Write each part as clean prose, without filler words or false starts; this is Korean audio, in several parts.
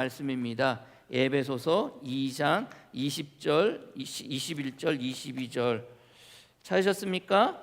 말씀입니다. 에베소서 2장 20절, 21절, 22절 찾으셨습니까?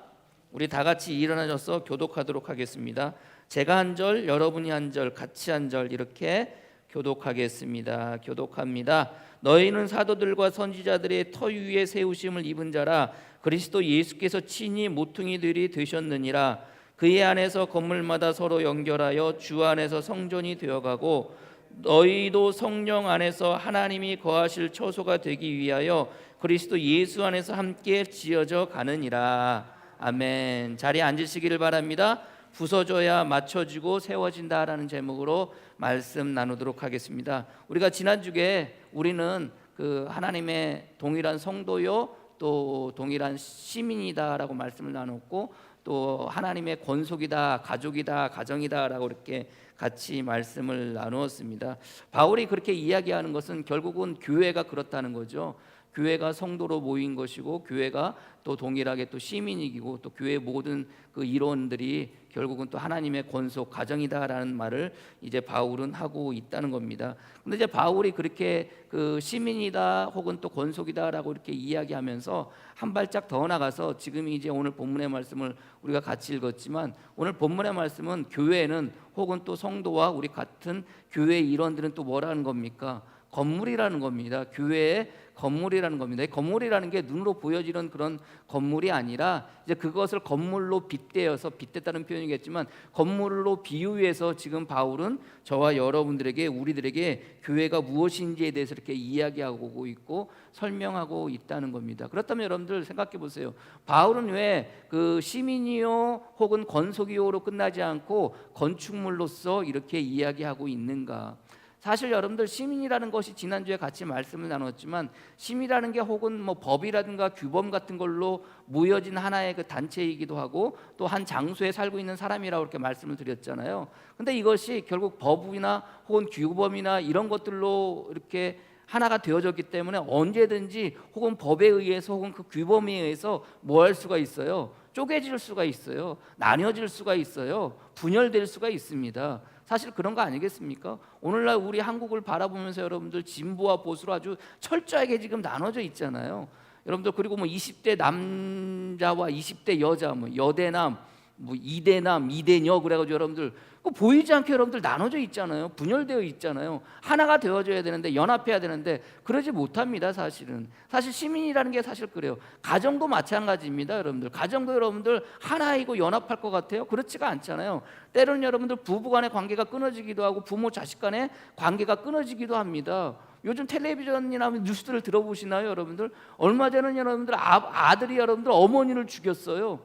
우리 다 같이 일어나셔서 교독하도록 하겠습니다. 제가 한 절, 여러분이 한 절, 같이 한 절 이렇게 교독하겠습니다. 교독합니다. 너희는 사도들과 선지자들의 터 위에 세우심을 입은 자라. 그리스도 예수께서 친히 모퉁이들이 되셨느니라. 그의 안에서 건물마다 서로 연결하여 주 안에서 성전이 되어가고 너희도 성령 안에서 하나님이 거하실 처소가 되기 위하여 그리스도 예수 안에서 함께 지어져 가느니라. 아멘. 자리에 앉으시기를 바랍니다. 부서져야 맞춰지고 세워진다라는 제목으로 말씀 나누도록 하겠습니다. 우리가 지난주에 우리는 그 하나님의 동일한 성도요 또 동일한 시민이다라고 말씀을 나눴고, 또 하나님의 권속이다, 가족이다, 가정이다라고 이렇게 같이 말씀을 나누었습니다. 바울이 그렇게 이야기하는 것은 결국은 교회가 그렇다는 거죠. 교회가 성도로 모인 것이고, 교회가 또 동일하게 또 시민이고, 또 교회 모든 그 일원들이 결국은 또 하나님의 권속 가정이다라는 말을 이제 바울은 하고 있다는 겁니다. 근데 이제 바울이 그렇게 그 시민이다 혹은 또 권속이다라고 이렇게 이야기하면서 한 발짝 더 나가서, 지금 이제 오늘 본문의 말씀을 우리가 같이 읽었지만, 오늘 본문의 말씀은 교회는 혹은 또 성도와 우리 같은 교회 일원들은 또 뭐라는 겁니까? 건물이라는 겁니다. 교회의 건물이라는 겁니다. 이 건물이라는 게 눈으로 보여지는 그런 건물이 아니라, 이제 그것을 건물로 빗댔다는 표현이겠지만 건물로 비유해서 지금 바울은 저와 여러분들에게, 우리들에게 교회가 무엇인지에 대해서 이렇게 이야기하고 있고 설명하고 있다는 겁니다. 그렇다면 여러분들 생각해 보세요. 바울은 왜 그 시민이요 혹은 건속이요로 끝나지 않고 건축물로서 이렇게 이야기하고 있는가? 사실 여러분들, 시민이라는 것이 지난주에 같이 말씀을 나눴지만, 시민이라는 게 혹은 뭐 법이라든가 규범 같은 걸로 모여진 하나의 그 단체이기도 하고, 또 한 장소에 살고 있는 사람이라고 이렇게 말씀을 드렸잖아요. 근데 이것이 결국 법이나 혹은 규범이나 이런 것들로 이렇게 하나가 되어졌기 때문에 언제든지 혹은 법에 의해서 혹은 그 규범에 의해서 뭐 할 수가 있어요? 쪼개질 수가 있어요. 나뉘어질 수가 있어요. 분열될 수가 있습니다. 사실 그런 거 아니겠습니까? 오늘날 우리 한국을 바라보면서 여러분들, 진보와 보수로 아주 철저하게 지금 나눠져 있잖아요. 여러분들, 그리고 뭐 20대 남자와 20대 여자, 뭐 여대남, 뭐 이대남, 이대녀 그래가지고 여러분들 보이지 않게 여러분들 나눠져 있잖아요. 분열되어 있잖아요. 하나가 되어져야 되는데, 연합해야 되는데 그러지 못합니다. 사실 시민이라는 게 사실 그래요. 가정도 마찬가지입니다. 여러분들, 가정도 여러분들 하나이고 연합할 것 같아요? 그렇지가 않잖아요. 때로는 여러분들 부부간의 관계가 끊어지기도 하고, 부모 자식 간의 관계가 끊어지기도 합니다. 요즘 텔레비전이나 뉴스들을 들어보시나요, 여러분들? 얼마 전에는 여러분들 아들이 여러분들 어머니를 죽였어요.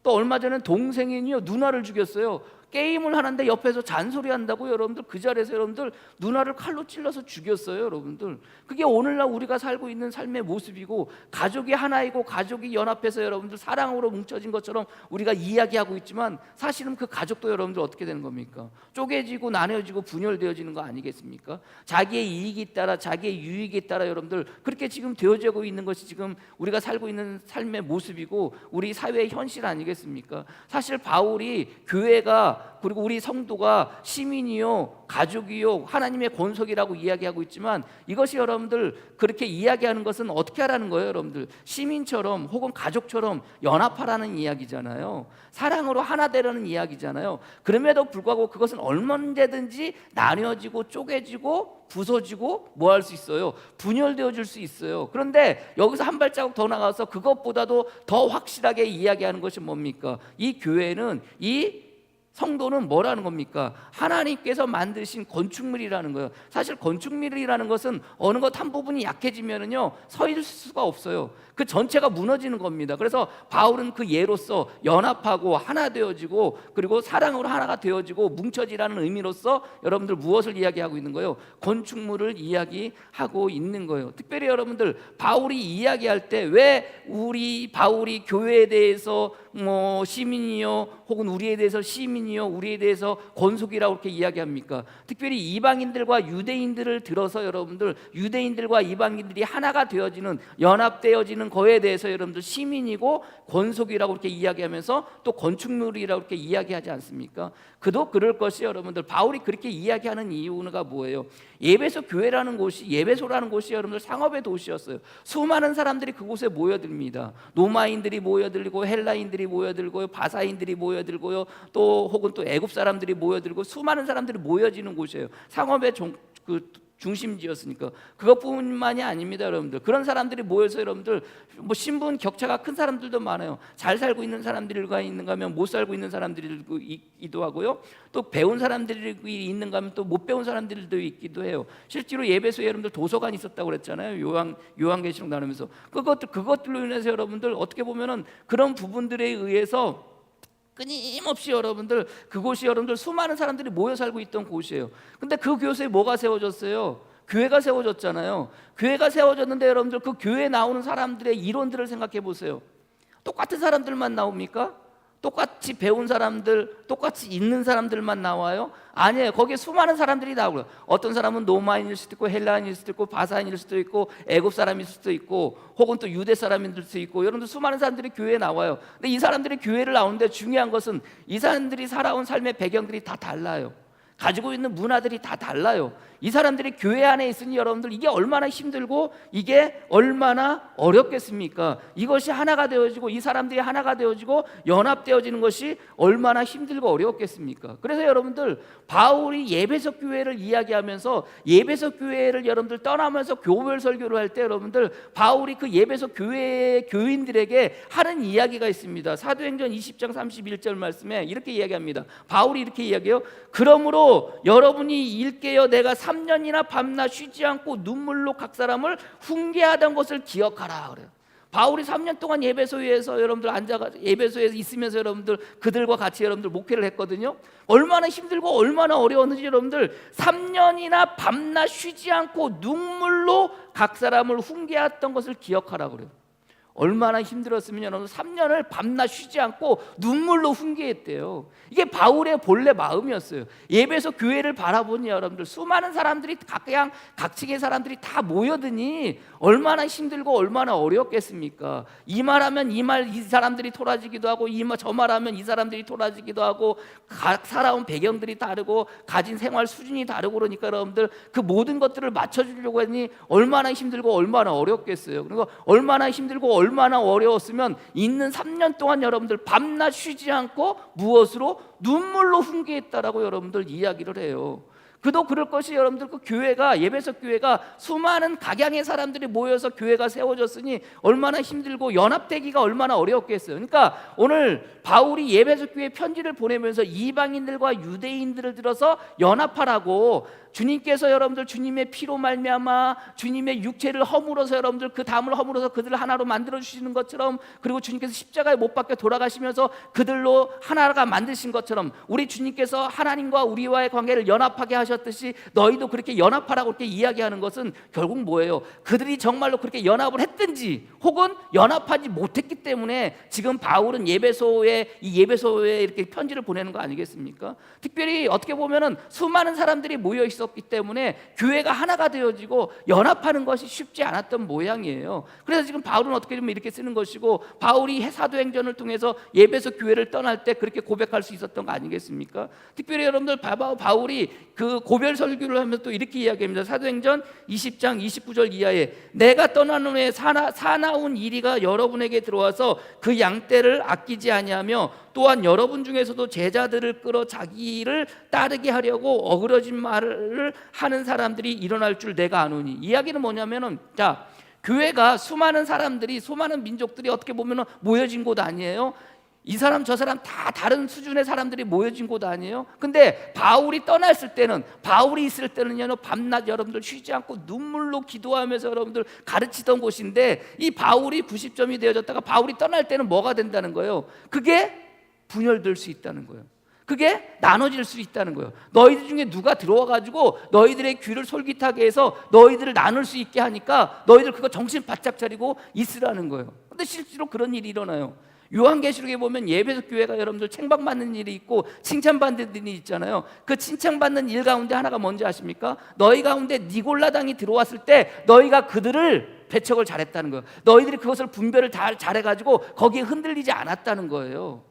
또 얼마 전에 동생이요 누나를 죽였어요. 게임을 하는데 옆에서 잔소리한다고 여러분들, 그 자리에서 여러분들 누나를 칼로 찔러서 죽였어요. 여러분들, 그게 오늘날 우리가 살고 있는 삶의 모습이고, 가족이 하나이고 가족이 연합해서 여러분들 사랑으로 뭉쳐진 것처럼 우리가 이야기하고 있지만, 사실은 그 가족도 여러분들 어떻게 되는 겁니까? 쪼개지고 나뉘어지고 분열되어지는 거 아니겠습니까? 자기의 이익에 따라, 자기의 유익에 따라 여러분들 그렇게 지금 되어지고 있는 것이 지금 우리가 살고 있는 삶의 모습이고 우리 사회의 현실 아니겠습니까? 사실 바울이 교회가, 그리고 우리 성도가 시민이요 가족이요 하나님의 권속이라고 이야기하고 있지만, 이것이 여러분들 그렇게 이야기하는 것은 어떻게 하라는 거예요? 여러분들, 시민처럼 혹은 가족처럼 연합하라는 이야기잖아요. 사랑으로 하나 되라는 이야기잖아요. 그럼에도 불구하고 그것은 언제든지 나뉘어지고 쪼개지고 부서지고 뭐 할 수 있어요? 분열되어질 수 있어요. 그런데 여기서 한 발자국 더 나가서 그것보다도 더 확실하게 이야기하는 것이 뭡니까? 이 교회는, 이 성도는 뭐라는 겁니까? 하나님께서 만드신 건축물이라는 거예요. 사실 건축물이라는 것은 어느 것 한 부분이 약해지면은요 서 있을 수가 없어요. 그 전체가 무너지는 겁니다. 그래서 바울은 그 예로서 연합하고 하나 되어지고, 그리고 사랑으로 하나가 되어지고 뭉쳐지라는 의미로서 여러분들 무엇을 이야기하고 있는 거예요? 건축물을 이야기하고 있는 거예요. 특별히 여러분들, 바울이 이야기할 때 왜 우리 바울이 교회에 대해서 뭐 시민이요 혹은 우리에 대해서 시민이요 우리에 대해서 권속이라고 이렇게 이야기합니까? 특별히 이방인들과 유대인들을 들어서 여러분들, 유대인들과 이방인들이 하나가 되어지는, 연합되어지는 거에 대해서 여러분들 시민이고 권속이라고 이렇게 이야기하면서 또 건축물이라고 이렇게 이야기하지 않습니까? 그도 그럴 것이 여러분들 바울이 그렇게 이야기하는 이유가 뭐예요? 에베소 교회라는 곳이 에베소라는 곳이 여러분들 상업의 도시였어요. 수많은 사람들이 그곳에 모여듭니다. 로마인들이 모여들고 헬라인들이 모여들고요, 바사인들이 모여들고요, 또 혹은 또 애굽 사람들이 모여들고 수많은 사람들이 모여지는 곳이에요. 상업의 중심지였으니까. 그것뿐만이 아닙니다, 여러분들. 그런 사람들이 모여서 여러분들 뭐 신분 격차가 큰 사람들도 많아요. 잘 살고 있는 사람들과 있는가 하면 못 살고 있는 사람들이 있기도 하고요. 또 배운 사람들이 있는가 하면 또 못 배운 사람들도 있기도 해요. 실제로 예배소에 여러분들 도서관이 있었다고 그랬잖아요. 요한계시록 나누면서 그것들로 인해서 여러분들 어떻게 보면은 그런 부분들에 의해서 끊임없이 여러분들 그곳이 여러분들 수많은 사람들이 모여 살고 있던 곳이에요. 근데 그 교회에 뭐가 세워졌어요? 교회가 세워졌잖아요. 교회가 세워졌는데 여러분들 그 교회에 나오는 사람들의 이론들을 생각해 보세요. 똑같은 사람들만 나옵니까? 똑같이 배운 사람들, 똑같이 있는 사람들만 나와요? 아니에요. 거기에 수많은 사람들이 나오고요. 어떤 사람은 로마인일 수도 있고 헬라인일 수도 있고 바사인일 수도 있고 애굽 사람일 수도 있고 혹은 또 유대 사람일 수도 있고 여러분들 수많은 사람들이 교회에 나와요. 근데 이 사람들이 교회를 나오는데 중요한 것은 이 사람들이 살아온 삶의 배경들이 다 달라요. 가지고 있는 문화들이 다 달라요. 이 사람들이 교회 안에 있으니 여러분들 이게 얼마나 힘들고 이게 얼마나 어렵겠습니까? 이것이 하나가 되어지고 이 사람들이 하나가 되어지고 연합되어지는 것이 얼마나 힘들고 어려웠겠습니까? 그래서 여러분들 바울이 예배소 교회를 이야기하면서 예배소 교회를 여러분들 떠나면서 교별 설교를 할 때 여러분들 바울이 그 예배소 교회의 교인들에게 하는 이야기가 있습니다. 사도행전 20장 31절 말씀에 이렇게 이야기합니다. 바울이 이렇게 이야기해요. 그러므로 여러분이 일깨어 내가 3년이나 밤낮 쉬지 않고 눈물로 각 사람을 훈계하던 것을 기억하라 그래요. 바울이 3년 동안 예배소에서 여러분들 예배소에서 있으면서 여러분들 그들과 같이 여러분들 목회를 했거든요. 얼마나 힘들고 얼마나 어려웠는지 여러분들 3년이나 밤낮 쉬지 않고 눈물로 각 사람을 훈계했던 것을 기억하라 그래요. 얼마나 힘들었으면 여러분 3년을 밤낮 쉬지 않고 눈물로 훈계했대요. 이게 바울의 본래 마음이었어요. 예배소 교회를 바라보니 여러분들 수많은 사람들이 각층의 사람들이 다 모여드니 얼마나 힘들고 얼마나 어렵겠습니까? 이 말하면 이 사람들이 토라지기도 하고 저 말하면 이 사람들이 토라지기도 하고 각 살아온 배경들이 다르고 가진 생활 수준이 다르고 그러니까 여러분들 그 모든 것들을 맞춰주려고 하니 얼마나 힘들고 얼마나 어렵겠어요. 그리고 얼마나 힘들고 얼마나 어려웠으면 있는 3년 동안 여러분들 밤낮 쉬지 않고 무엇으로? 눈물로 훈계했다라고 여러분들 이야기를 해요. 그도 그럴 것이 여러분들 그 교회가 예배소 교회가 수많은 각양의 사람들이 모여서 교회가 세워졌으니 얼마나 힘들고 연합되기가 얼마나 어려웠겠어요. 그러니까 오늘 바울이 예배소 교회 편지를 보내면서 이방인들과 유대인들을 들어서 연합하라고 주님께서 여러분들 주님의 피로 말미암아 주님의 육체를 허물어서 여러분들 그 담을 허물어서 그들을 하나로 만들어 주시는 것처럼 그리고 주님께서 십자가에 못 박혀 돌아가시면서 그들로 하나가 만드신 것처럼 우리 주님께서 하나님과 우리와의 관계를 연합하게 하셨듯이 너희도 그렇게 연합하라고 이렇게 이야기하는 것은 결국 뭐예요? 그들이 정말로 그렇게 연합을 했든지 혹은 연합하지 못했기 때문에 지금 바울은 예배소에 이렇게 편지를 보내는 거 아니겠습니까? 특별히 어떻게 보면은 수많은 사람들이 모여 있었기 때문에 교회가 하나가 되어지고 연합하는 것이 쉽지 않았던 모양이에요. 그래서 지금 바울은 어떻게 보면 이렇게 쓰는 것이고 바울이 사도행전을 통해서 예배소 교회를 떠날 때 그렇게 고백할 수 있었던 거 아니겠습니까? 특별히 여러분들 바울이 그 고별 설교를 하면서 또 이렇게 이야기합니다. 사도행전 20장 29절 이하에 내가 떠난 후에 사나운 이리가 여러분에게 들어와서 그 양떼를 아끼지 아니하며 또한 여러분 중에서도 제자들을 끌어 자기를 따르게 하려고 어그러진 말을 하는 사람들이 일어날 줄 내가 아노니. 이야기는 뭐냐면은 자, 교회가 수많은 사람들이 수많은 민족들이 어떻게 보면은 모여진 곳 아니에요? 이 사람 저 사람 다 다른 수준의 사람들이 모여진 곳 아니에요? 근데 바울이 떠났을 때는 바울이 있을 때는요 밤낮 여러분들 쉬지 않고 눈물로 기도하면서 여러분들 가르치던 곳인데 이 바울이 90점이 되어졌다가 바울이 떠날 때는 뭐가 된다는 거예요? 그게 분열될 수 있다는 거예요. 그게 나눠질 수 있다는 거예요. 너희들 중에 누가 들어와가지고 너희들의 귀를 솔깃하게 해서 너희들을 나눌 수 있게 하니까 너희들 그거 정신 바짝 차리고 있으라는 거예요. 근데 실제로 그런 일이 일어나요. 요한계시록에 보면 예배소 교회가 여러분들 책망받는 일이 있고 칭찬받는 일이 있잖아요. 그 칭찬받는 일 가운데 하나가 뭔지 아십니까? 너희 가운데 니골라당이 들어왔을 때 너희가 그들을 배척을 잘했다는 거예요. 너희들이 그것을 분별을 잘해가지고 거기에 흔들리지 않았다는 거예요.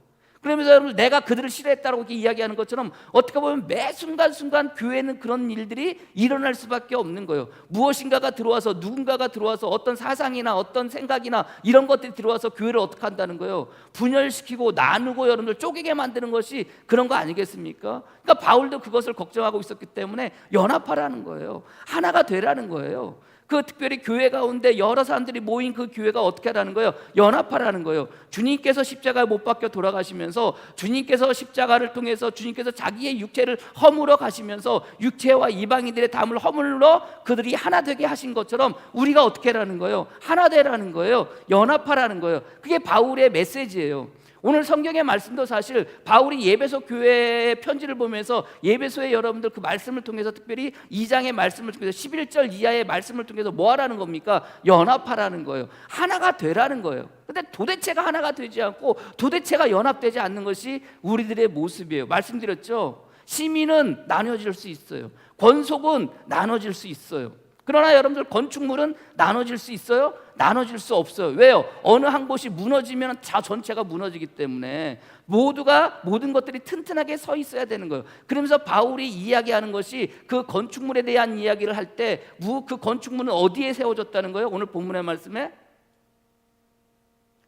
그러면서 여러분 내가 그들을 싫어했다라고 이렇게 이야기하는 것처럼 어떻게 보면 매 순간순간 교회는 그런 일들이 일어날 수밖에 없는 거예요. 무엇인가가 들어와서, 누군가가 들어와서 어떤 사상이나 어떤 생각이나 이런 것들이 들어와서 교회를 어떻게 한다는 거예요? 분열시키고 나누고 여러분들 쪼개게 만드는 것이 그런 거 아니겠습니까? 그러니까 바울도 그것을 걱정하고 있었기 때문에 연합하라는 거예요. 하나가 되라는 거예요. 그 특별히 교회 가운데 여러 사람들이 모인 그 교회가 어떻게 하라는 거예요? 연합하라는 거예요. 주님께서 십자가에 못 박혀 돌아가시면서, 주님께서 십자가를 통해서 주님께서 자기의 육체를 허물어 가시면서 육체와 이방인들의 담을 허물러 그들이 하나 되게 하신 것처럼 우리가 어떻게 하라는 거예요? 하나 되라는 거예요. 연합하라는 거예요. 그게 바울의 메시지예요. 오늘 성경의 말씀도 사실 바울이 예배소 교회의 편지를 보면서 예배소의 여러분들 그 말씀을 통해서, 특별히 2장의 말씀을 통해서 11절 이하의 말씀을 통해서 뭐 하라는 겁니까? 연합하라는 거예요. 하나가 되라는 거예요. 근데 도대체가 하나가 되지 않고 도대체가 연합되지 않는 것이 우리들의 모습이에요. 말씀드렸죠? 시민은 나눠질 수 있어요. 권속은 나눠질 수 있어요. 그러나 여러분들 건축물은 나눠질 수 있어요? 나눠질 수 없어요. 왜요? 어느 한 곳이 무너지면 전체가 무너지기 때문에 모두가 모든 것들이 튼튼하게 서 있어야 되는 거예요. 그러면서 바울이 이야기하는 것이 그 건축물에 대한 이야기를 할 때 그 건축물은 어디에 세워졌다는 거예요? 오늘 본문의 말씀에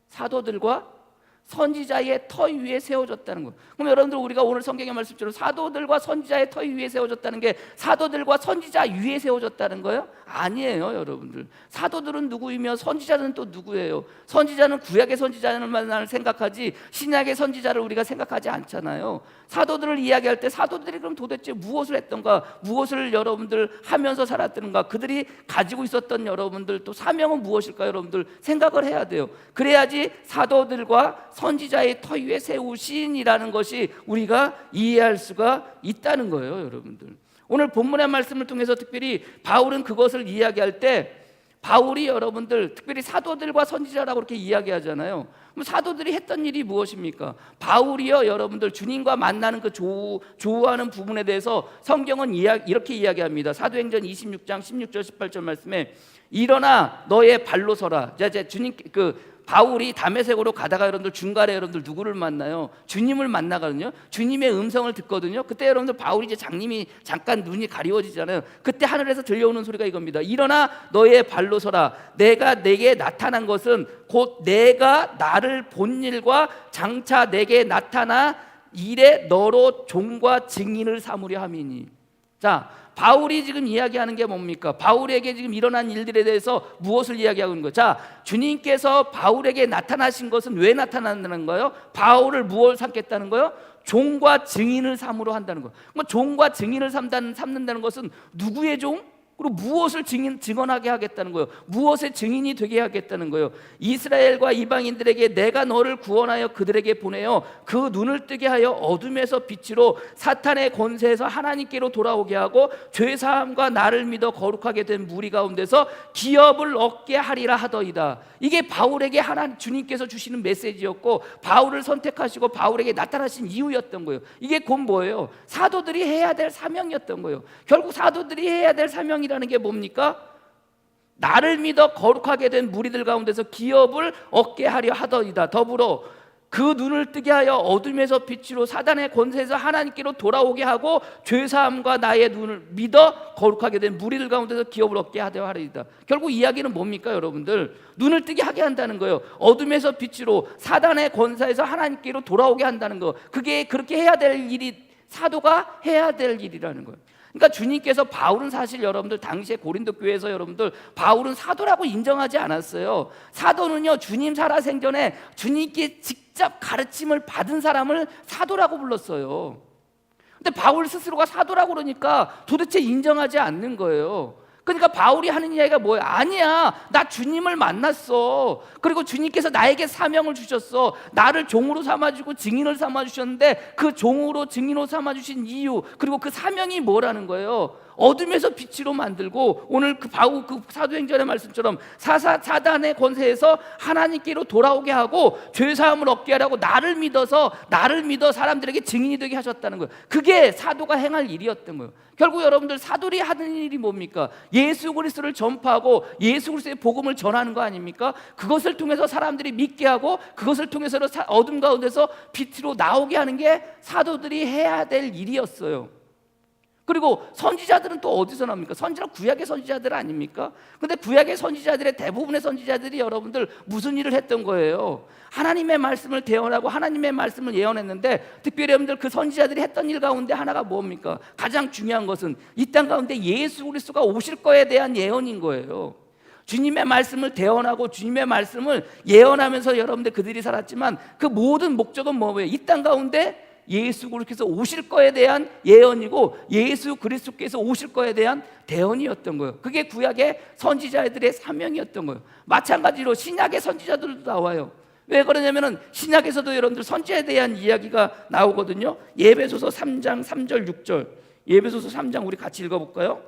사도들과 선지자의 터 위에 세워졌다는 거예요. 그럼 여러분들 우리가 오늘 성경의 말씀처럼 사도들과 선지자의 터 위에 세워졌다는 게 사도들과 선지자 위에 세워졌다는 거예요? 아니에요, 여러분들. 사도들은 누구이며 선지자는 또 누구예요? 선지자는 구약의 선지자만 생각하지 신약의 선지자를 우리가 생각하지 않잖아요. 사도들을 이야기할 때 사도들이 그럼 도대체 무엇을 했던가, 무엇을 여러분들 하면서 살았던가, 그들이 가지고 있었던 여러분들 또 사명은 무엇일까 여러분들 생각을 해야 돼요. 그래야지 사도들과 선지자의 터 위에 세우신이라는 것이 우리가 이해할 수가 있다는 거예요, 여러분들. 오늘 본문의 말씀을 통해서 특별히 바울은 그것을 이야기할 때 바울이 여러분들 특별히 사도들과 선지자라고 그렇게 이야기하잖아요. 그럼 사도들이 했던 일이 무엇입니까? 바울이요, 여러분들 주님과 만나는 그 조우하는 부분에 대해서 성경은 이렇게 이야기합니다. 사도행전 26장 16절 18절 말씀에 일어나 너의 발로 서라. 주님 바울이 다메섹으로 가다가 여러분들 중간에 여러분들 누구를 만나요? 주님을 만나거든요. 주님의 음성을 듣거든요. 그때 여러분들 바울이 이제 장님이 잠깐 눈이 가리워지잖아요. 그때 하늘에서 들려오는 소리가 이겁니다. 일어나 너의 발로 서라. 내가 내게 나타난 것은 곧 내가 나를 본 일과 장차 내게 나타나 일에 너로 종과 증인을 삼으려 함이니. 자, 바울이 지금 이야기하는 게 뭡니까? 바울에게 지금 일어난 일들에 대해서 무엇을 이야기하고 있는 거예요? 자, 주님께서 바울에게 나타나신 것은 왜 나타난다는 거예요? 바울을 무엇을 삼겠다는 거예요? 종과 증인을 삼으로 한다는 거예요. 뭐 종과 증인을 삼는다는 것은 누구의 종? 그리고 무엇을 증언하게 하겠다는 거예요? 무엇의 증인이 되게 하겠다는 거예요? 이스라엘과 이방인들에게 내가 너를 구원하여 그들에게 보내어 그 눈을 뜨게 하여 어둠에서 빛으로 사탄의 권세에서 하나님께로 돌아오게 하고 죄사함과 나를 믿어 거룩하게 된 무리 가운데서 기업을 얻게 하리라 하더이다. 이게 바울에게 주님께서 주시는 메시지였고 바울을 선택하시고 바울에게 나타나신 이유였던 거예요. 이게 곧 뭐예요? 사도들이 해야 될 사명이었던 거예요. 결국 사도들이 해야 될 사명이 라는 게 뭡니까? 나를 믿어 거룩하게 된 무리들 가운데서 기업을 얻게 하려 하더이다. 더불어 그 눈을 뜨게 하여 어둠에서 빛으로 사단의 권세에서 하나님께로 돌아오게 하고 죄사함과 나의 눈을 믿어 거룩하게 된 무리들 가운데서 기업을 얻게 하려 하리이다. 결국 이야기는 뭡니까 여러분들? 눈을 뜨게 하게 한다는 거예요. 어둠에서 빛으로 사단의 권세에서 하나님께로 돌아오게 한다는 거. 그게 그렇게 해야 될 일이 사도가 해야 될 일이라는 거예요. 그러니까 주님께서 바울은 사실 여러분들 당시에 고린도 교회에서 여러분들 바울은 사도라고 인정하지 않았어요. 사도는요, 주님 살아생전에 주님께 직접 가르침을 받은 사람을 사도라고 불렀어요. 근데 바울 스스로가 사도라고 그러니까 도대체 인정하지 않는 거예요. 그러니까 바울이 하는 이야기가 뭐예요? 아니야, 나 주님을 만났어. 그리고 주님께서 나에게 사명을 주셨어. 나를 종으로 삼아주고 증인을 삼아주셨는데 그 종으로 증인으로 삼아주신 이유, 그리고 그 사명이 뭐라는 거예요? 어둠에서 빛으로 만들고, 오늘 그 바울 그 사도행전의 말씀처럼 사단의 권세에서 하나님께로 돌아오게 하고 죄 사함을 얻게 하라고 나를 믿어 사람들에게 증인이 되게 하셨다는 거예요. 그게 사도가 행할 일이었던 거예요. 결국 여러분들 사도들이 하는 일이 뭡니까? 예수 그리스도를 전파하고 예수 그리스도의 복음을 전하는 거 아닙니까? 그것을 통해서 사람들이 믿게 하고 그것을 통해서 어둠 가운데서 빛으로 나오게 하는 게 사도들이 해야 될 일이었어요. 그리고 선지자들은 또 어디서 나옵니까? 선지자는 구약의 선지자들 아닙니까? 근데 구약의 선지자들의 대부분의 선지자들이 여러분들 무슨 일을 했던 거예요? 하나님의 말씀을 대언하고 하나님의 말씀을 예언했는데, 특별히 여러분들 그 선지자들이 했던 일 가운데 하나가 뭡니까? 가장 중요한 것은 이 땅 가운데 예수 그리스도가 오실 거에 대한 예언인 거예요. 주님의 말씀을 대언하고 주님의 말씀을 예언하면서 여러분들 그들이 살았지만, 그 모든 목적은 뭐예요? 이 땅 가운데 예수 그리스도께서 오실 거에 대한 예언이고 예수 그리스도께서 오실 거에 대한 대언이었던 거예요. 그게 구약의 선지자들의 사명이었던 거예요. 마찬가지로 신약의 선지자들도 나와요. 왜 그러냐면은 신약에서도 여러분들 선지자에 대한 이야기가 나오거든요. 에베소서 3장 3절 6절. 에베소서 3장 우리 같이 읽어볼까요?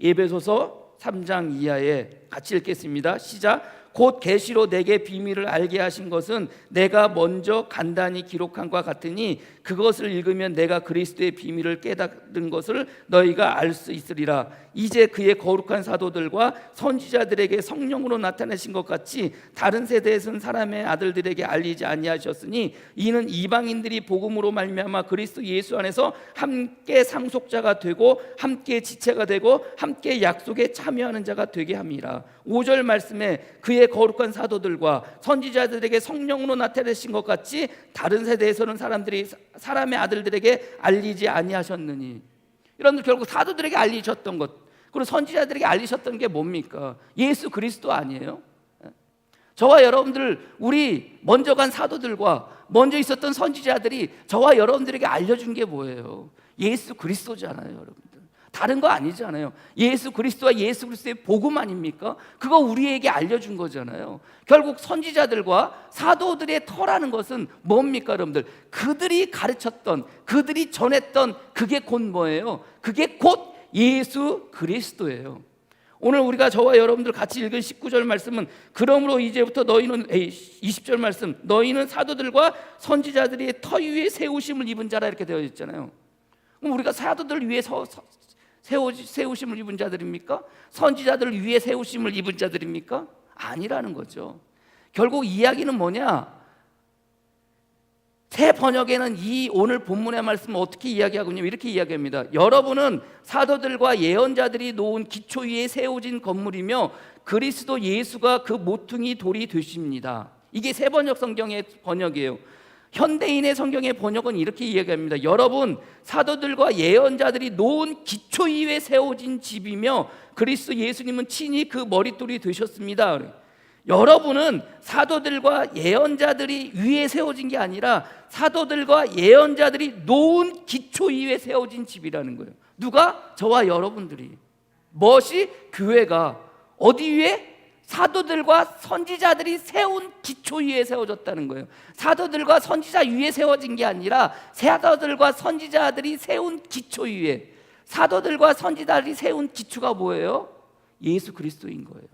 에베소서 3장 이하에 같이 읽겠습니다. 시작. 곧 계시로 내게 비밀을 알게 하신 것은 내가 먼저 간단히 기록한 것과 같으니 그것을 읽으면 내가 그리스도의 비밀을 깨닫는 것을 너희가 알 수 있으리라. 이제 그의 거룩한 사도들과 선지자들에게 성령으로 나타내신 것 같이 다른 세대에서는 사람의 아들들에게 알리지 아니하셨으니 이는 이방인들이 복음으로 말미암아 그리스도 예수 안에서 함께 상속자가 되고 함께 지체가 되고 함께 약속에 참여하는 자가 되게 함이라. 5절 말씀에 그의 거룩한 사도들과 선지자들에게 성령으로 나타내신 것 같이 다른 세대에서는 사람의 아들들에게 알리지 아니하셨느니. 여러분들 결국 사도들에게 알리셨던 것, 그리고 선지자들에게 알리셨던 게 뭡니까? 예수 그리스도 아니에요? 저와 여러분들, 우리 먼저 간 사도들과 먼저 있었던 선지자들이 저와 여러분들에게 알려준 게 뭐예요? 예수 그리스도잖아요, 여러분들. 다른 거 아니잖아요. 예수 그리스도와 예수 그리스도의 복음 아닙니까? 그거 우리에게 알려준 거잖아요. 결국 선지자들과 사도들의 터라는 것은 뭡니까, 여러분들? 그들이 가르쳤던, 그들이 전했던 그게 곧 뭐예요? 그게 곧 예수 그리스도예요. 오늘 우리가 저와 여러분들 같이 읽은 19절 말씀은 그러므로 이제부터 너희는 20절 말씀, 너희는 사도들과 선지자들이 터 위에 세우심을 입은 자라 이렇게 되어 있잖아요. 그럼 우리가 사도들 위에 세우심을 입은 자들입니까? 선지자들을 위해 세우심을 입은 자들입니까? 아니라는 거죠. 결국 이야기는 뭐냐? 새 번역에는 이 오늘 본문의 말씀을 어떻게 이야기하고 있냐면 이렇게 이야기합니다. 여러분은 사도들과 예언자들이 놓은 기초 위에 세워진 건물이며 그리스도 예수가 그 모퉁이 돌이 되십니다. 이게 새 번역 성경의 번역이에요. 현대인의 성경의 번역은 이렇게 이야기합니다. 여러분, 사도들과 예언자들이 놓은 기초 위에 세워진 집이며 그리스도 예수님은 친히 그 머릿돌이 되셨습니다. 여러분은 사도들과 예언자들이 위에 세워진 게 아니라 사도들과 예언자들이 놓은 기초 위에 세워진 집이라는 거예요. 누가? 저와 여러분들이. 무엇이? 교회가. 어디 위에? 사도들과 선지자들이 세운 기초 위에 세워졌다는 거예요. 사도들과 선지자 위에 세워진 게 아니라 사도들과 선지자들이 세운 기초 위에. 사도들과 선지자들이 세운 기초가 뭐예요? 예수 그리스도인 거예요.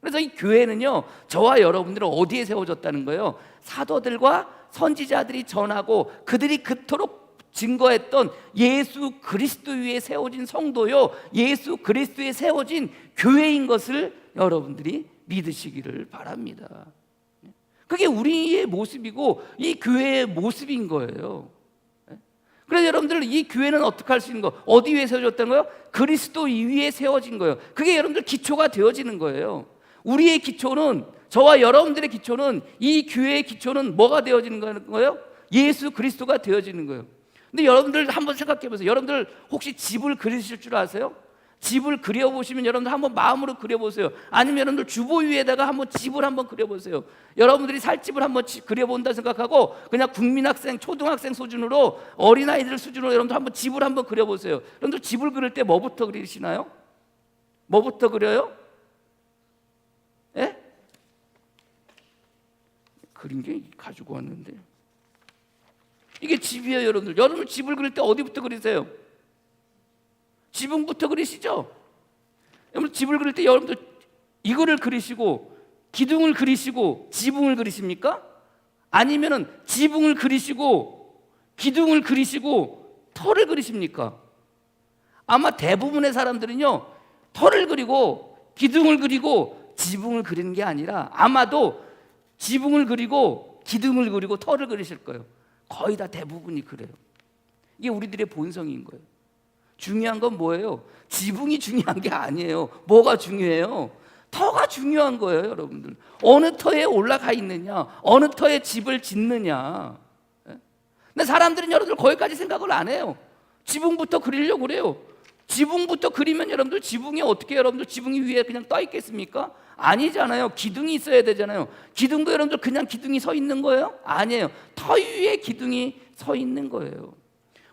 그래서 이 교회는요, 저와 여러분들은 어디에 세워졌다는 거예요? 사도들과 선지자들이 전하고 그들이 그토록 증거했던 예수 그리스도 위에 세워진 성도요, 예수 그리스도에 세워진 교회인 것을 여러분들이 믿으시기를 바랍니다. 그게 우리의 모습이고 이 교회의 모습인 거예요. 그래서 여러분들, 이 교회는 어떻게 할 수 있는 거? 어디 위에 세워졌다는 거예요? 그리스도 위에 세워진 거예요. 그게 여러분들 기초가 되어지는 거예요. 우리의 기초는, 저와 여러분들의 기초는, 이 교회의 기초는 뭐가 되어지는 거예요? 예수 그리스도가 되어지는 거예요. 근데 여러분들 한번 생각해 보세요. 여러분들 혹시 집을 그리실 줄 아세요? 집을 그려보시면 여러분들 한번 마음으로 그려보세요. 아니면 여러분들 주보 위에다가 한번 집을 한번 그려보세요. 여러분들이 살 집을 한번 그려본다 생각하고 그냥 국민학생, 초등학생 수준으로, 어린아이들 수준으로 여러분들 한번 집을 한번 그려보세요. 여러분들 집을 그릴 때 뭐부터 그리시나요? 뭐부터 그려요? 예? 그린 게 가지고 왔는데 이게 집이에요. 여러분들 집을 그릴 때 어디부터 그리세요? 지붕부터 그리시죠. 여러분 집을 그릴 때 여러분들 이거를 그리시고 기둥을 그리시고 지붕을 그리십니까? 아니면은 지붕을 그리시고 기둥을 그리시고 터를 그리십니까? 아마 대부분의 사람들은요, 터를 그리고 기둥을 그리고 지붕을 그리는 게 아니라 아마도 지붕을 그리고 기둥을 그리고 터를 그리실 거예요. 거의 다 대부분이 그래요. 이게 우리들의 본성인 거예요. 중요한 건 뭐예요? 지붕이 중요한 게 아니에요. 뭐가 중요해요? 터가 중요한 거예요, 여러분들. 어느 터에 올라가 있느냐, 어느 터에 집을 짓느냐. 근데 사람들은 여러분들 거기까지 생각을 안 해요. 지붕부터 그리려고 그래요. 지붕부터 그리면 여러분들 지붕이 어떻게 여러분들 지붕이 위에 그냥 떠 있겠습니까? 아니잖아요. 기둥이 있어야 되잖아요. 기둥도 여러분들 그냥 기둥이 서 있는 거예요? 아니에요. 터 위에 기둥이 서 있는 거예요.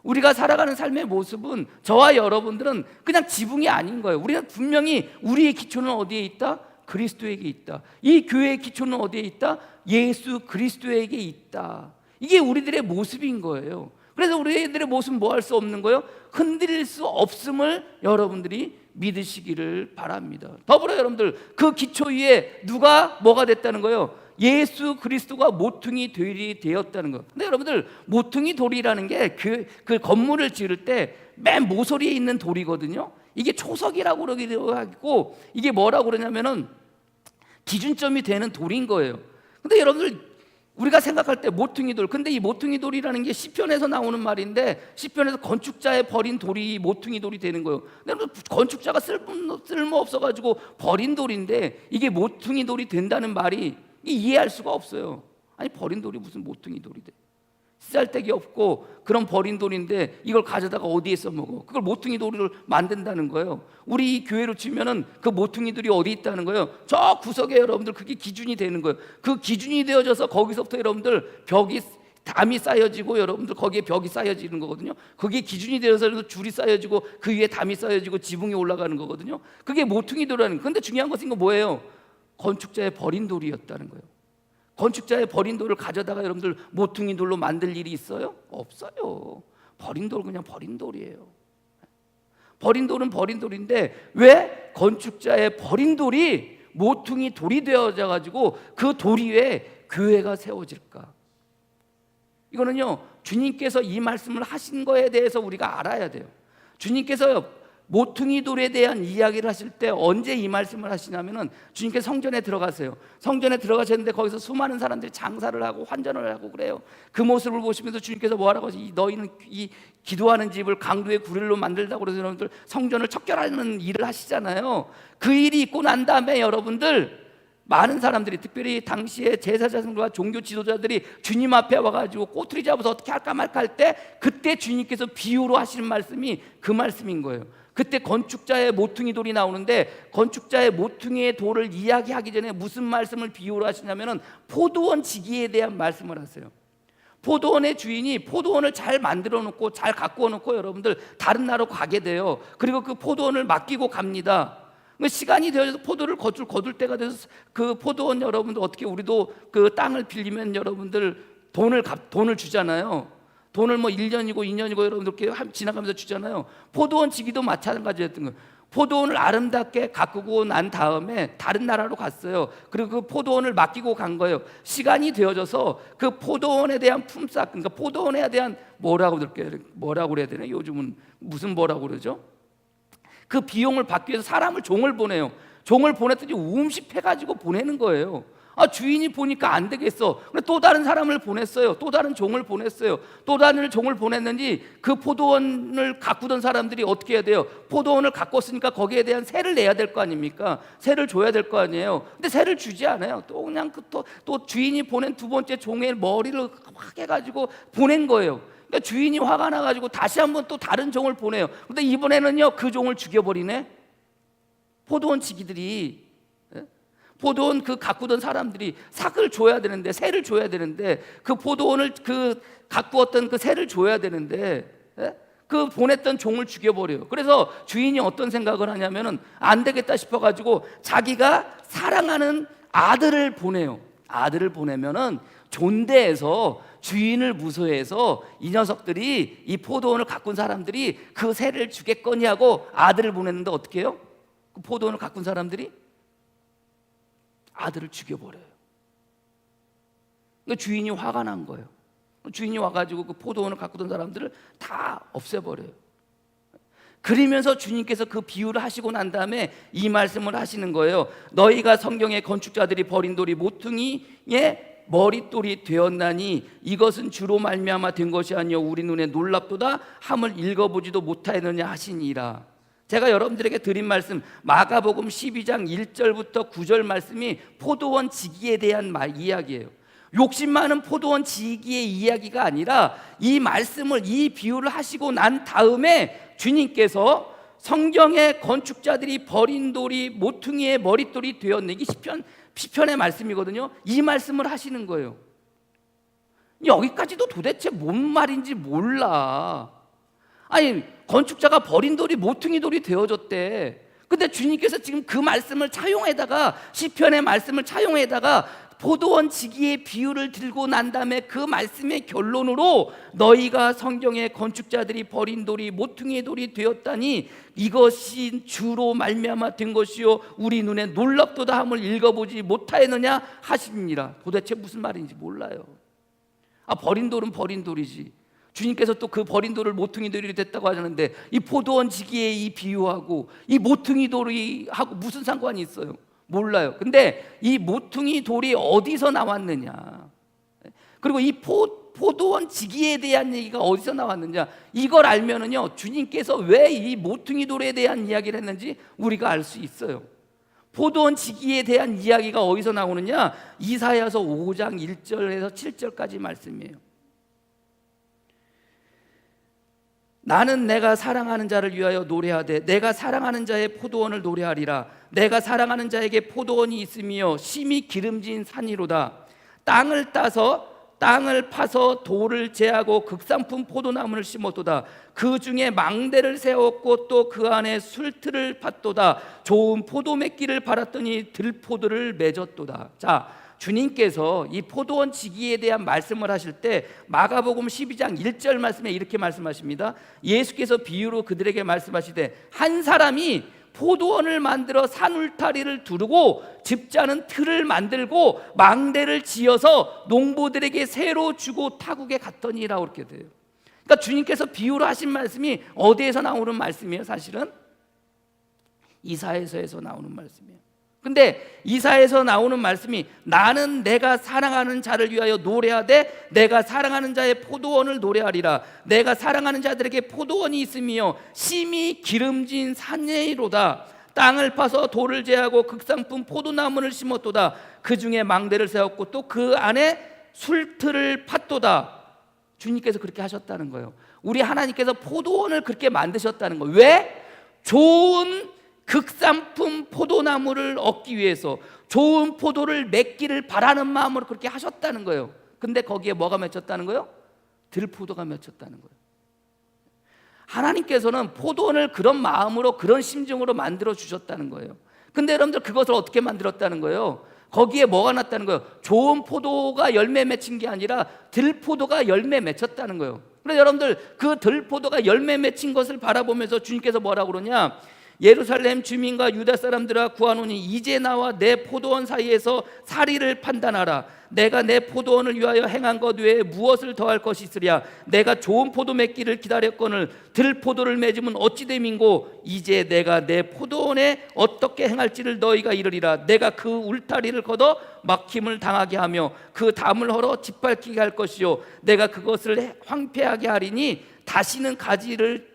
우리가 살아가는 삶의 모습은 저와 여러분들은 그냥 지붕이 아닌 거예요. 우리는 분명히 우리의 기초는 어디에 있다? 그리스도에게 있다. 이 교회의 기초는 어디에 있다? 예수 그리스도에게 있다. 이게 우리들의 모습인 거예요. 그래서 우리들의 모습은 뭐 할 수 없는 거예요? 흔들릴 수 없음을 여러분들이 믿으시기를 바랍니다. 더불어 여러분들 그 기초 위에 누가 뭐가 됐다는 거예요? 예수 그리스도가 모퉁이 돌이 되었다는 거. 근데 여러분들 모퉁이 돌이라는 게 그 건물을 지을 때 맨 모서리에 있는 돌이거든요. 이게 초석이라고 그러기도 하고 이게 뭐라고 그러냐면은 기준점이 되는 돌인 거예요. 근데 여러분들 우리가 생각할 때 모퉁이 돌, 근데 이 모퉁이 돌이라는 게 시편에서 나오는 말인데 시편에서 건축자의 버린 돌이 모퉁이 돌이 되는 거예요. 근데 건축자가 쓸모 없어가지고 버린 돌인데 이게 모퉁이 돌이 된다는 말이 이해할 수가 없어요. 아니 버린 돌이 무슨 모퉁이 돌이 돼? 쓰잘데기 없고 그런 버린 돌인데 이걸 가져다가 어디에 써먹어? 그걸 모퉁이 돌을 만든다는 거예요. 우리 이 교회로 치면은 그 모퉁이들이 어디 있다는 거예요? 저 구석에 여러분들 그게 기준이 되는 거예요. 그 기준이 되어져서 거기서부터 여러분들 벽이 담이 쌓여지고 여러분들 거기에 벽이 쌓여지는 거거든요. 그게 기준이 되어서 줄이 쌓여지고 그 위에 담이 쌓여지고 지붕이 올라가는 거거든요. 그게 모퉁이 돌이라는 거예요. 근데 중요한 것은 뭐예요? 건축자의 버린 돌이었다는 거예요. 건축자의 버린 돌을 가져다가 여러분들 모퉁이 돌로 만들 일이 있어요? 없어요. 버린 돌 그냥 버린 돌이에요. 버린 돌은 버린 돌인데 왜 건축자의 버린 돌이 모퉁이 돌이 되어져 가지고 그 돌 위에 교회가 세워질까? 이거는요 주님께서 이 말씀을 하신 거에 대해서 우리가 알아야 돼요. 주님께서 모퉁이 돌에 대한 이야기를 하실 때 언제 이 말씀을 하시냐면은 주님께서 성전에 들어가세요. 성전에 들어가셨는데 거기서 수많은 사람들이 장사를 하고 환전을 하고 그래요. 그 모습을 보시면서 주님께서 뭐라고 하시죠? 너희는 이 기도하는 집을 강도의 구릴로 만들다고 그래서 여러분들 성전을 척결하는 일을 하시잖아요. 그 일이 있고 난 다음에 여러분들 많은 사람들이 특별히 당시에 제사장들과 종교 지도자들이 주님 앞에 와가지고 꼬투리 잡아서 어떻게 할까 말까 할 때 그때 주님께서 비유로 하시는 말씀이 그 말씀인 거예요. 그때 건축자의 모퉁이 돌이 나오는데 건축자의 모퉁이의 돌을 이야기하기 전에 무슨 말씀을 비유로 하시냐면은 포도원 지기에 대한 말씀을 하세요. 포도원의 주인이 포도원을 잘 만들어 놓고 잘 가꾸어 놓고 여러분들 다른 나라로 가게 돼요. 그리고 그 포도원을 맡기고 갑니다. 시간이 되어서 포도를 거둘 때가 돼서 그 포도원 여러분들 어떻게 우리도 그 땅을 빌리면 여러분들 돈을 주잖아요. 돈을 뭐 1년이고 2년이고 여러분들 이렇게 지나가면서 주잖아요. 포도원 지기도 마찬가지였던 거예요. 포도원을 아름답게 가꾸고 난 다음에 다른 나라로 갔어요. 그리고 그 포도원을 맡기고 간 거예요. 시간이 되어져서 그 포도원에 대한 품삯, 그러니까 포도원에 대한 뭐라고 그래야 되나? 요즘은 무슨 뭐라고 그러죠? 그 비용을 받기 위해서 사람을 종을 보내요. 종을 보냈더니 움식해가지고 보내는 거예요. 주인이 보니까 안 되겠어. 그래서 또 다른 사람을 보냈어요. 또 다른 종을 보냈어요. 또 다른 종을 보냈는지 그 포도원을 가꾸던 사람들이 어떻게 해야 돼요? 포도원을 가꿨으니까 거기에 대한 세를 내야 될 거 아닙니까? 세를 줘야 될 거 아니에요. 근데 세를 주지 않아요. 또 그냥 또 주인이 보낸 두 번째 종의 머리를 확 해가지고 보낸 거예요. 그러니까 주인이 화가 나가지고 다시 한번 또 다른 종을 보내요. 근데 이번에는요 그 종을 죽여버리네. 포도원 지기들이, 포도원 그 가꾸던 사람들이 삭을 줘야 되는데, 세를 줘야 되는데, 그 포도원을 그 가꾸었던 그 세를 줘야 되는데 그 보냈던 종을 죽여버려요. 그래서 주인이 어떤 생각을 하냐면은 안 되겠다 싶어가지고 자기가 사랑하는 아들을 보내요. 아들을 보내면은 존대해서 주인을 무서워해서 이 녀석들이 이 포도원을 가꾼 사람들이 그 새를 주겠거니 하고 아들을 보냈는데 어떻게 해요? 그 포도원을 가꾼 사람들이 아들을 죽여버려요. 그러니까 주인이 화가 난 거예요. 주인이 와가지고 그 포도원을 가꾸던 사람들을 다 없애버려요. 그러면서 주님께서 그 비유를 하시고 난 다음에 이 말씀을 하시는 거예요. 너희가 성경의 건축자들이 버린 돌이 모퉁이의 머릿돌이 되었나니 이것은 주로 말미암아 된 것이 아니요 우리 눈에 놀랍도다 함을 읽어보지도 못하였느냐 하시니라. 제가 여러분들에게 드린 말씀 마가복음 12장 1절부터 9절 말씀이 포도원 지기에 대한 이야기예요. 욕심 많은 포도원 지기의 이야기가 아니라 이 말씀을, 이 비유를 하시고 난 다음에 주님께서 성경의 건축자들이 버린 돌이 모퉁이의 머릿돌이 되었네. 이게 시편의 말씀이거든요. 이 말씀을 하시는 거예요. 여기까지도 도대체 뭔 말인지 몰라. 아니, 건축자가 버린 돌이 모퉁이 돌이 되어졌대. 근데 주님께서 지금 그 말씀을 차용해다가, 시편의 말씀을 차용해다가 포도원 지기의 비유를 들고 난 다음에 그 말씀의 결론으로 너희가 성경의 건축자들이 버린 돌이 모퉁이의 돌이 되었다니 이것이 주로 말미암아 된 것이요 우리 눈에 놀랍도다 함을 읽어보지 못하였느냐 하시니라. 도대체 무슨 말인지 몰라요. 버린 돌은 버린 돌이지. 주님께서 또 그 버린 돌을 모퉁이 돌이 됐다고 하셨는데 이 포도원 지기의 이 비유하고 이 모퉁이 돌이 하고 무슨 상관이 있어요? 몰라요. 근데 이 모퉁이 돌이 어디서 나왔느냐, 그리고 이 포도원 지기에 대한 얘기가 어디서 나왔느냐, 이걸 알면은요 주님께서 왜 이 모퉁이 돌에 대한 이야기를 했는지 우리가 알 수 있어요. 포도원 지기에 대한 이야기가 어디서 나오느냐, 이사야서 5장 1절에서 7절까지 말씀이에요. 나는 내가 사랑하는 자를 위하여 노래하되 내가 사랑하는 자의 포도원을 노래하리라. 내가 사랑하는 자에게 포도원이 있으며 심히 기름진 산이로다. 땅을 파서 돌을 제하고 극상품 포도나무를 심었도다. 그 중에 망대를 세웠고 또 그 안에 술틀을 팠도다. 좋은 포도맺기를 팔았더니 들포도를 맺었도다. 자, 주님께서 이 포도원 지기에 대한 말씀을 하실 때 마가복음 12장 1절 말씀에 이렇게 말씀하십니다. 예수께서 비유로 그들에게 말씀하시되 한 사람이 포도원을 만들어 산울타리를 두르고 집자는 틀을 만들고 망대를 지어서 농부들에게 새로 주고 타국에 갔더니라고 이렇게 돼요. 그러니까 주님께서 비유로 하신 말씀이 어디에서 나오는 말씀이에요? 사실은 이사야서에서 나오는 말씀이에요. 근데 이사야에서 나오는 말씀이 나는 내가 사랑하는 자를 위하여 노래하되 내가 사랑하는 자의 포도원을 노래하리라. 내가 사랑하는 자들에게 포도원이 있으며 심히 기름진 산이로다. 땅을 파서 돌을 제하고 극상품 포도나무를 심었도다. 그 중에 망대를 세웠고 또 그 안에 술틀을 팠도다. 주님께서 그렇게 하셨다는 거예요. 우리 하나님께서 포도원을 그렇게 만드셨다는 거예요. 왜? 좋은 극상품 포도나무를 얻기 위해서, 좋은 포도를 맺기를 바라는 마음으로 그렇게 하셨다는 거예요. 근데 거기에 뭐가 맺혔다는 거예요? 들포도가 맺혔다는 거예요. 하나님께서는 포도원을 그런 마음으로, 그런 심정으로 만들어 주셨다는 거예요. 근데 여러분들 그것을 어떻게 만들었다는 거예요? 거기에 뭐가 났다는 거예요? 좋은 포도가 열매 맺힌 게 아니라 들포도가 열매 맺혔다는 거예요. 그래서 여러분들 그 들포도가 열매 맺힌 것을 바라보면서 주님께서 뭐라고 그러냐, 예루살렘 주민과 유다 사람들아 구하노니 이제 나와 내 포도원 사이에서 사리를 판단하라. 내가 내 포도원을 위하여 행한 것 외에 무엇을 더할 것이 있으랴. 내가 좋은 포도 맺기를 기다렸거늘 들포도를 맺으면 어찌 됨인고. 이제 내가 내 포도원에 어떻게 행할지를 너희가 이르리라. 내가 그 울타리를 걷어 막힘을 당하게 하며 그 담을 헐어 짓밟히게 할 것이요 내가 그것을 황폐하게 하리니 다시는 가지를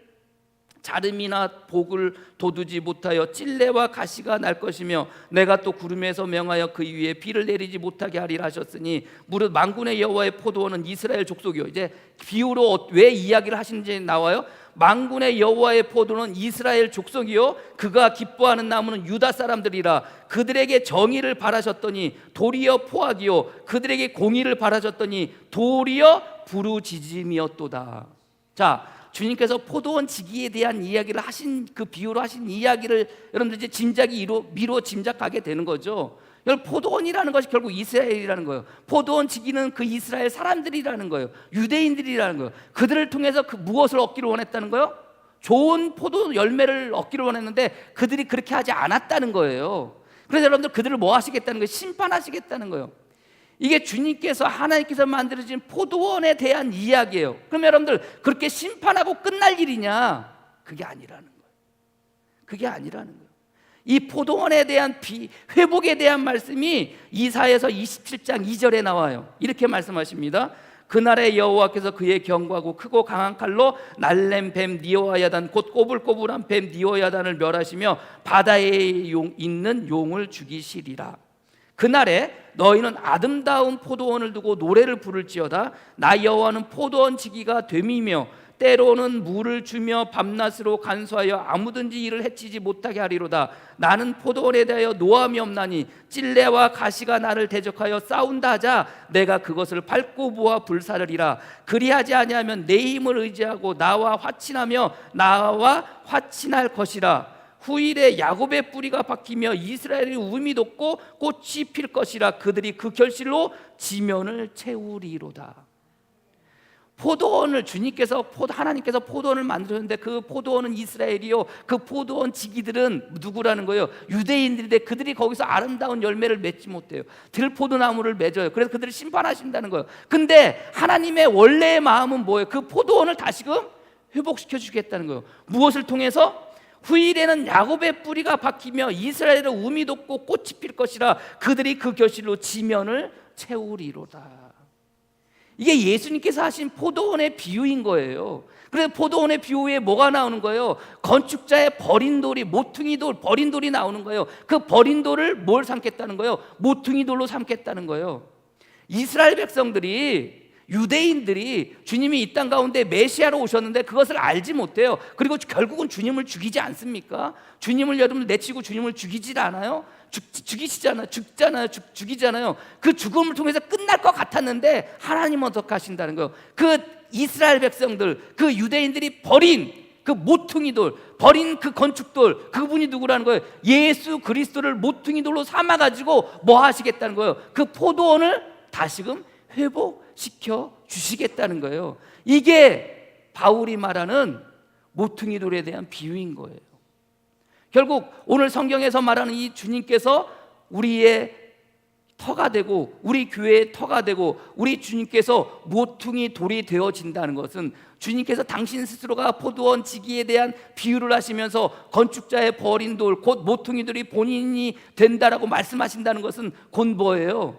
자름이나 복을 돋우지 못하여 찔레와 가시가 날 것이며 내가 또 구름에서 명하여 그 위에 비를 내리지 못하게 하리라 하셨으니 무릇 만군의 여호와의 포도원은 이스라엘 족속이요. 이제 비유로 왜 이야기를 하시는지 나와요. 만군의 여호와의 포도는 이스라엘 족속이요 그가 기뻐하는 나무는 유다 사람들이라. 그들에게 정의를 바라셨더니 도리어 포악이요 그들에게 공의를 바라셨더니 도리어 부르짖음이었도다. 자, 주님께서 포도원 지기에 대한 이야기를 하신, 그 비유로 하신 이야기를 여러분들 이제 짐작이 미로 짐작하게 되는 거죠. 포도원이라는 것이 결국 이스라엘이라는 거예요. 포도원 지기는 그 이스라엘 사람들이라는 거예요. 유대인들이라는 거예요. 그들을 통해서 그 무엇을 얻기를 원했다는 거예요? 좋은 포도 열매를 얻기를 원했는데 그들이 그렇게 하지 않았다는 거예요. 그래서 여러분들 그들을 뭐 하시겠다는 거예요? 심판하시겠다는 거예요. 이게 주님께서 하나님께서 만들어진 포도원에 대한 이야기예요. 그럼 여러분들 그렇게 심판하고 끝날 일이냐? 그게 아니라는 거예요. 그게 아니라는 거예요. 이 포도원에 대한 회복에 대한 말씀이 이사야서 27장 2절에 나와요. 이렇게 말씀하십니다. 그날에 여호와께서 그의 견고하고 크고 강한 칼로 날렘 뱀 니오야단 곧 꼬불꼬불한 뱀 니오야단을 멸하시며 바다에 있는 용을 죽이시리라. 그날에 너희는 아름다운 포도원을 두고 노래를 부를지어다. 나 여호와는 포도원 지기가 됨이며 때로는 물을 주며 밤낮으로 간수하여 아무든지 이를 해치지 못하게 하리로다. 나는 포도원에 대하여 노함이 없나니 찔레와 가시가 나를 대적하여 싸운다 하자 내가 그것을 밟고 모아 불사르리라. 그리하지 아니하면 내 힘을 의지하고 나와 화친하며 나와 화친할 것이라. 후일에 야곱의 뿌리가 박히며 이스라엘의 우음이 돋고 꽃이 필 것이라. 그들이 그 결실로 지면을 채우리로다. 포도원을 주님께서 하나님께서 포도원을 만드셨는데 그 포도원은 이스라엘이요. 그 포도원 지기들은 누구라는 거예요? 유대인들인데 그들이 거기서 아름다운 열매를 맺지 못해요. 들포도나무를 맺어요. 그래서 그들을 심판하신다는 거예요. 근데 하나님의 원래의 마음은 뭐예요? 그 포도원을 다시금 회복시켜 주겠다는 거예요. 무엇을 통해서? 후일에는 야곱의 뿌리가 박히며 이스라엘의 우음이 돋고 꽃이 필 것이라. 그들이 그 결실로 지면을 채우리로다. 이게 예수님께서 하신 포도원의 비유인 거예요. 그래서 포도원의 비유에 뭐가 나오는 거예요? 건축자의 버린 돌이, 모퉁이 돌, 버린 돌이 나오는 거예요. 그 버린 돌을 뭘 삼겠다는 거예요? 모퉁이 돌로 삼겠다는 거예요. 이스라엘 백성들이, 유대인들이 주님이 이 땅 가운데 메시아로 오셨는데 그것을 알지 못해요. 그리고 결국은 주님을 죽이지 않습니까? 주님을 여러분 내치고 주님을 죽이질 않아요? 죽이잖아요. 그 죽음을 통해서 끝날 것 같았는데 하나님은 어떻게 하신다는 거예요? 그 이스라엘 백성들, 그 유대인들이 버린 그 모퉁이돌, 버린 그 건축돌, 그분이 누구라는 거예요? 예수 그리스도를 모퉁이돌로 삼아가지고 뭐 하시겠다는 거예요? 그 포도원을 다시금 회복시켜 주시겠다는 거예요. 이게 바울이 말하는 모퉁이돌에 대한 비유인 거예요. 결국 오늘 성경에서 말하는 이 주님께서 우리의 터가 되고 우리 교회의 터가 되고 우리 주님께서 모퉁이 돌이 되어진다는 것은 주님께서 당신 스스로가 포도원 지기에 대한 비유를 하시면서 건축자의 버린 돌 곧 모퉁이들이 본인이 된다라고 말씀하신다는 것은 곧 뭐예요?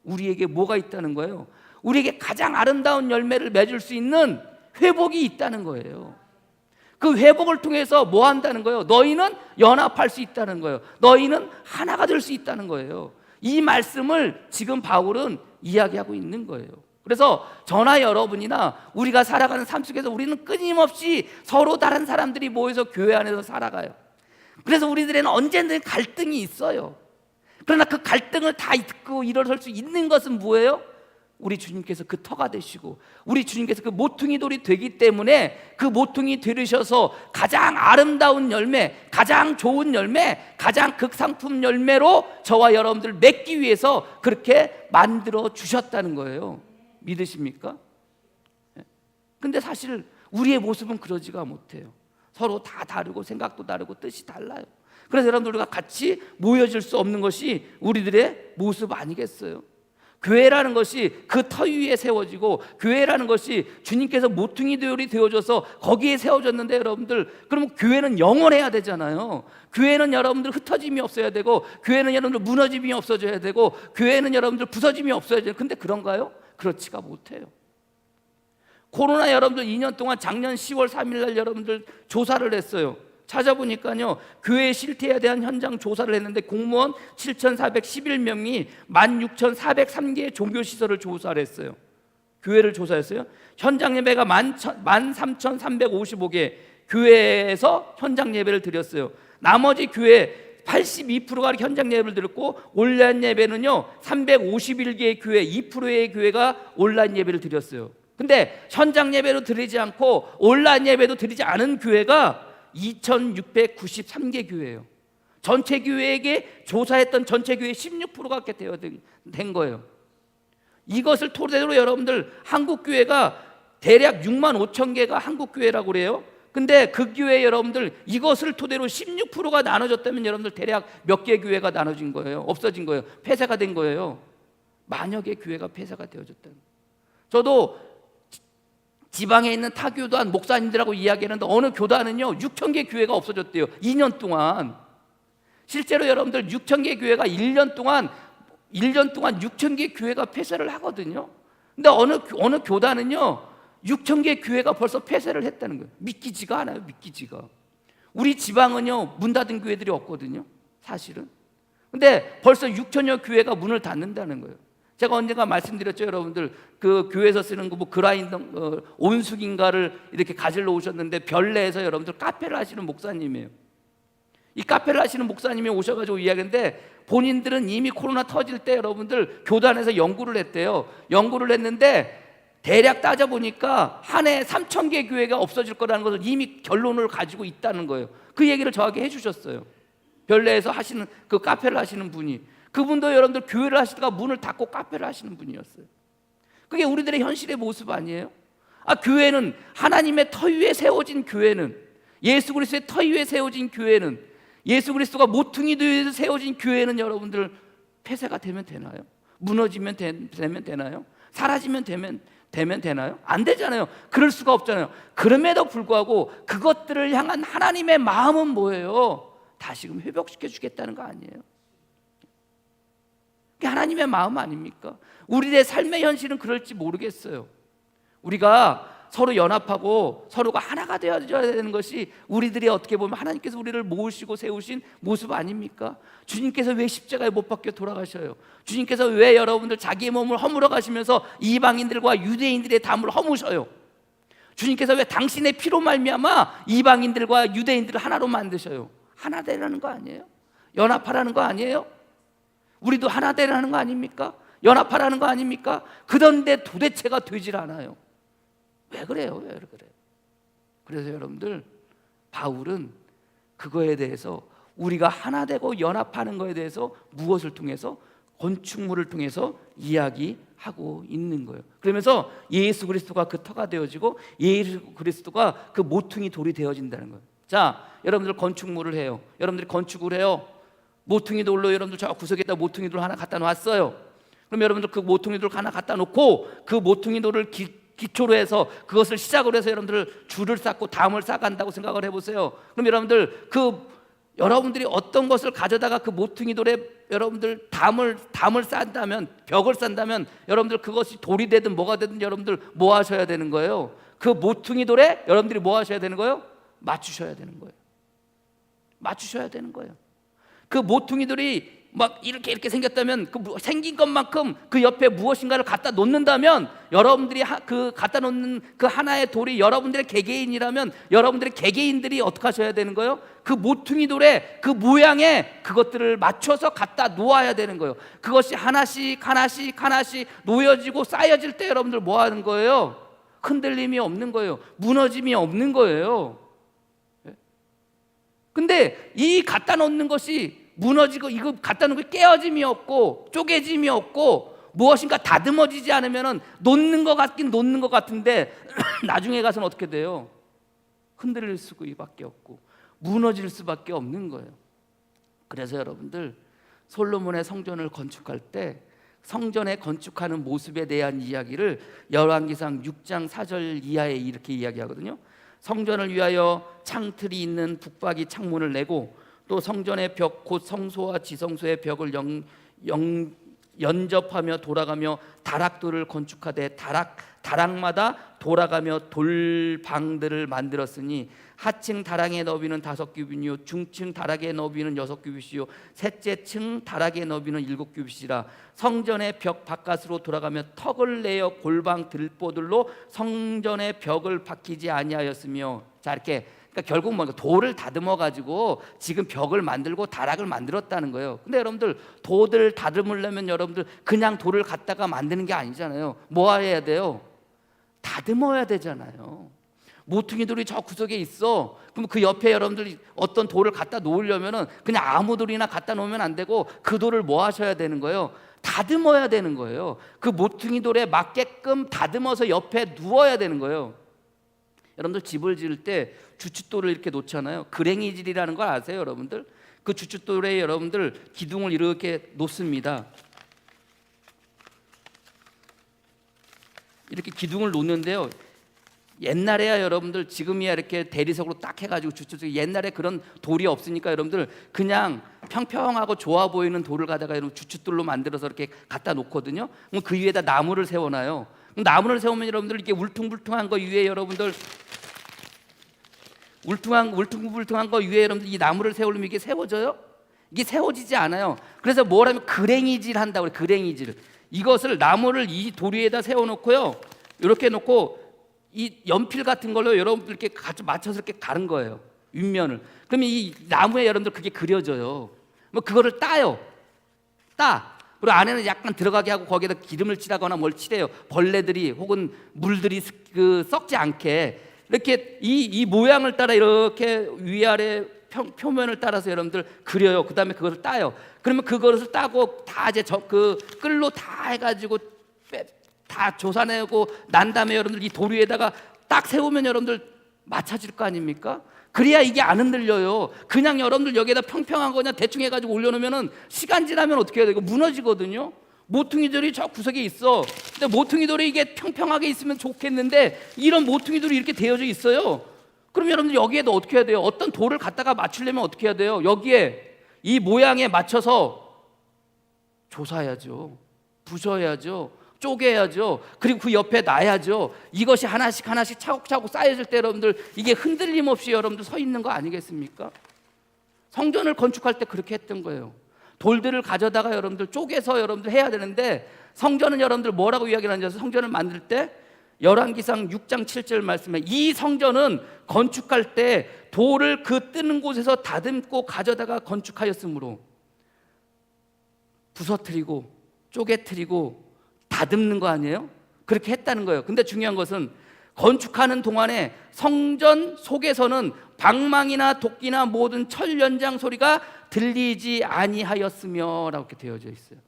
우리에게 뭐가 있다는 거예요? 우리에게 가장 아름다운 열매를 맺을 수 있는 회복이 있다는 거예요. 그 회복을 통해서 뭐 한다는 거예요? 너희는 연합할 수 있다는 거예요. 너희는 하나가 될 수 있다는 거예요. 이 말씀을 지금 바울은 이야기하고 있는 거예요. 그래서 저나 여러분이나 우리가 살아가는 삶 속에서 우리는 끊임없이 서로 다른 사람들이 모여서 교회 안에서 살아가요. 그래서 우리들에는 언제든 갈등이 있어요. 그러나 그 갈등을 다 딛고 일어설 수 있는 것은 뭐예요? 우리 주님께서 그 터가 되시고 우리 주님께서 그 모퉁이 돌이 되기 때문에 그 모퉁이 되르셔서 가장 아름다운 열매, 가장 좋은 열매, 가장 극상품 열매로 저와 여러분들 맺기 위해서 그렇게 만들어 주셨다는 거예요. 믿으십니까? 근데 사실 우리의 모습은 그러지가 못해요. 서로 다 다르고 생각도 다르고 뜻이 달라요. 그래서 여러분들 우리가 같이 모여질 수 없는 것이 우리들의 모습 아니겠어요? 교회라는 것이 그 터 위에 세워지고 교회라는 것이 주님께서 모퉁이 돌이 되어줘서 거기에 세워졌는데 여러분들 그러면 교회는 영원해야 되잖아요. 교회는 여러분들 흩어짐이 없어야 되고 교회는 여러분들 무너짐이 없어져야 되고 교회는 여러분들 부서짐이 없어야 돼요. 근데 그런가요? 그렇지가 못해요. 코로나 여러분들 2년 동안 작년 10월 3일 날 여러분들 조사를 했어요. 찾아보니까요, 교회 실태에 대한 현장 조사를 했는데 공무원 7,411명이 16,403개의 종교시설을 조사를 했어요. 교회를 조사했어요. 현장 예배가 13,355개 교회에서 현장 예배를 드렸어요. 나머지 교회 82%가 현장 예배를 드렸고 온라인 예배는요 351개의 교회 2%의 교회가 온라인 예배를 드렸어요. 근데 현장 예배도 드리지 않고 온라인 예배도 드리지 않은 교회가 2,693개 교회예요. 전체 교회에게 조사했던 전체 교회 16%가 그렇게 된 거예요. 이것을 토대로 여러분들 한국 교회가 대략 6만 5천 개가 한국 교회라고 그래요. 근데 그 교회 여러분들 이것을 토대로 16%가 나눠졌다면 여러분들 대략 몇 개 교회가 나눠진 거예요? 없어진 거예요? 폐쇄가 된 거예요? 만여 개 교회가 폐쇄가 되어졌다는 거예요. 저도 지방에 있는 타 교단 목사님들하고 이야기하는데 어느 교단은요 6천 개 교회가 없어졌대요. 2년 동안. 실제로 여러분들 6천 개 교회가 1년 동안 6천 개 교회가 폐쇄를 하거든요. 근데 어느 교단은요 6천 개 교회가 벌써 폐쇄를 했다는 거예요. 믿기지가 않아요. 믿기지가. 우리 지방은요 문 닫은 교회들이 없거든요. 사실은. 근데 벌써 6천여 교회가 문을 닫는다는 거예요. 제가 언젠가 말씀드렸죠, 여러분들. 그 교회에서 쓰는 뭐 그라인더 온숙인가를 이렇게 가지러 오셨는데 별내에서 여러분들 카페를 하시는 목사님이에요. 이 카페를 하시는 목사님이 오셔가지고 이야기했는데 본인들은 이미 코로나 터질 때 여러분들 교단에서 연구를 했대요. 연구를 했는데 대략 따져보니까 한 해에 3천 개 교회가 없어질 거라는 것을 이미 결론을 가지고 있다는 거예요. 그 얘기를 저에게 해주셨어요. 별내에서 하시는 그 카페를 하시는 분이. 그분도 여러분들 교회를 하시다가 문을 닫고 카페를 하시는 분이었어요. 그게 우리들의 현실의 모습 아니에요? 교회는 하나님의 터 위에 세워진 교회는, 예수 그리스도의 터 위에 세워진 교회는, 예수 그리스도가 모퉁이 위에서 세워진 교회는 여러분들 폐쇄가 되면 되나요? 무너지면 되면 되나요? 사라지면 되면 되나요? 안 되잖아요. 그럴 수가 없잖아요. 그럼에도 불구하고 그것들을 향한 하나님의 마음은 뭐예요? 다시금 회복시켜 주겠다는 거 아니에요? 그게 하나님의 마음 아닙니까? 우리의 삶의 현실은 그럴지 모르겠어요. 우리가 서로 연합하고 서로가 하나가 되어야 되는 것이 우리들이 어떻게 보면 하나님께서 우리를 모으시고 세우신 모습 아닙니까? 주님께서 왜 십자가에 못 박혀 돌아가셔요? 주님께서 왜 여러분들 자기의 몸을 허물어 가시면서 이방인들과 유대인들의 담을 허무셔요? 주님께서 왜 당신의 피로 말미암아 이방인들과 유대인들을 하나로 만드셔요? 하나 되라는 거 아니에요? 연합하라는 거 아니에요? 우리도 하나 되라는 거 아닙니까? 연합하라는 거 아닙니까? 그런데 도대체가 되질 않아요. 왜 그래요? 왜 그래요? 그래서 여러분들 바울은 그거에 대해서 우리가 하나 되고 연합하는 거에 대해서 무엇을 통해서? 건축물을 통해서 이야기하고 있는 거예요. 그러면서 예수 그리스도가 그 터가 되어지고 예수 그리스도가 그 모퉁이 돌이 되어진다는 거예요. 자, 여러분들 건축물을 해요. 여러분들이 건축을 해요. 모퉁이 돌로 여러분들 저 구석에다 모퉁이 돌 하나 갖다 놨어요. 그럼 여러분들 그 모퉁이 돌 하나 갖다 놓고 그 모퉁이 돌을 기초로 해서 그것을 시작으로 해서 여러분들 줄을 쌓고 담을 쌓아간다고 생각을 해보세요. 그럼 여러분들이 어떤 것을 가져다가 그 모퉁이 돌에 여러분들 담을 쌓는다면, 벽을 쌓는다면 여러분들 그것이 돌이 되든 뭐가 되든 여러분들 뭐 하셔야 되는 거예요? 그 모퉁이 돌에 여러분들이 뭐 하셔야 되는 거예요? 맞추셔야 되는 거예요. 맞추셔야 되는 거예요. 그 모퉁이들이 막 이렇게 생겼다면 그 생긴 것만큼 그 옆에 무엇인가를 갖다 놓는다면 여러분들이 그 갖다 놓는 그 하나의 돌이 여러분들의 개개인이라면 여러분들의 개개인들이 어떻게 하셔야 되는 거예요? 그 모퉁이 돌에 그 모양에 그것들을 맞춰서 갖다 놓아야 되는 거예요. 그것이 하나씩 놓여지고 쌓여질 때 여러분들 뭐 하는 거예요? 흔들림이 없는 거예요. 무너짐이 없는 거예요. 근데 이 갖다 놓는 것이 무너지고 이거 갖다 놓은 게 깨어짐이 없고 쪼개짐이 없고 무엇인가 다듬어지지 않으면 놓는 것 같긴 놓는 것 같은데 나중에 가서는 어떻게 돼요? 흔들릴 수밖에 없고 무너질 수밖에 없는 거예요. 그래서 여러분들 솔로몬의 성전을 건축할 때 성전에 건축하는 모습에 대한 이야기를 열왕기상 6장 4절 이하에 이렇게 이야기하거든요. 성전을 위하여 창틀이 있는 북박이 창문을 내고 또 성전의 벽 곧 성소와 지성소의 벽을 연접하며 돌아가며 다락돌을 건축하되 다락마다 돌아가며 돌방들을 만들었으니 하층 다락의 너비는 5규빗이요 중층 다락의 너비는 6규빗이요 셋째 층 다락의 너비는 7규빗이라 성전의 벽 바깥으로 돌아가며 턱을 내어 골방 들보들로 성전의 벽을 박히지 아니하였으며 자 이렇게 그러니까 결국 뭔가 돌을 다듬어 가지고 지금 벽을 만들고 다락을 만들었다는 거예요. 근데 여러분들 돌을 다듬으려면 여러분들 그냥 돌을 갖다가 만드는 게 아니잖아요. 뭐 해야 돼요? 다듬어야 되잖아요. 모퉁이 돌이 저 구석에 있어. 그럼 그 옆에 여러분들이 어떤 돌을 갖다 놓으려면은 그냥 아무 돌이나 갖다 놓으면 안 되고 그 돌을 뭐 하셔야 되는 거예요? 다듬어야 되는 거예요. 그 모퉁이 돌에 맞게끔 다듬어서 옆에 누워야 되는 거예요. 여러분들 집을 지을 때 주춧돌을 이렇게 놓잖아요. 그랭이질이라는 걸 아세요, 여러분들? 그 주춧돌에 여러분들 기둥을 이렇게 놓습니다. 이렇게 기둥을 놓는데요. 옛날에야 여러분들, 지금이야 이렇게 대리석으로 딱 해가지고 주춧돌, 옛날에 그런 돌이 없으니까 여러분들 그냥 평평하고 좋아 보이는 돌을 가다가 여러분 주춧돌로 만들어서 이렇게 갖다 놓거든요. 그럼 그 위에다 나무를 세워놔요. 그럼 나무를 세우면 여러분들 이렇게 울퉁불퉁한 거 위에 여러분들 울퉁불퉁한 거 위에 여러분들 이 나무를 세우려면 이게 세워져요? 이게 세워지지 않아요. 그래서 뭘 하면 그랭이질 한다고 그래요. 그랭이질. 이것을 나무를 이 돌 위에다 세워놓고요. 이렇게 놓고 이 연필 같은 걸로 여러분들 이렇게 맞춰서 이렇게 가른 거예요. 윗면을. 그러면 이 나무에 여러분들 그게 그려져요. 뭐 그거를 따요. 그리고 안에는 약간 들어가게 하고 거기에다 기름을 칠하거나 뭘 칠해요. 벌레들이 혹은 물들이 썩지 않게 이렇게 이 모양을 따라 이렇게 위아래 표면을 따라서 여러분들 그려요. 그 다음에 그것을 따요. 그러면 그것을 따고 다 이제 그 끌로 다 해가지고 다 조사내고 난 다음에 여러분들 이 돌 위에다가 딱 세우면 여러분들 맞춰질 거 아닙니까? 그래야 이게 안 흔들려요. 그냥 여러분들 여기에다 평평한 거냐 대충 해가지고 올려놓으면은 시간 지나면 어떻게 해야 되고 무너지거든요. 모퉁이돌이 저 구석에 있어. 근데 모퉁이돌이 이게 평평하게 있으면 좋겠는데 이런 모퉁이돌이 이렇게 되어져 있어요. 그럼 여러분들 여기에도 어떻게 해야 돼요? 어떤 돌을 갖다가 맞추려면 어떻게 해야 돼요? 여기에 이 모양에 맞춰서 조사해야죠. 부셔야죠. 쪼개야죠. 그리고 그 옆에 놔야죠. 이것이 하나씩 차곡차곡 쌓여질 때 여러분들 이게 흔들림 없이 여러분들 서 있는 거 아니겠습니까? 성전을 건축할 때 그렇게 했던 거예요. 돌들을 가져다가 여러분들 쪼개서 여러분들 해야 되는데 성전은 여러분들 뭐라고 이야기를 하는지 아세요? 성전을 만들 때 열왕기상 6장 7절 말씀에 이 성전은 건축할 때 돌을 그 뜨는 곳에서 다듬고 가져다가 건축하였으므로 부서뜨리고 쪼개뜨리고 다듬는 거 아니에요? 그렇게 했다는 거예요. 근데 중요한 것은 건축하는 동안에 성전 속에서는 방망이나 도끼나 모든 철 연장 소리가 들리지 아니하였으며 라고 이렇게 되어져 있어요.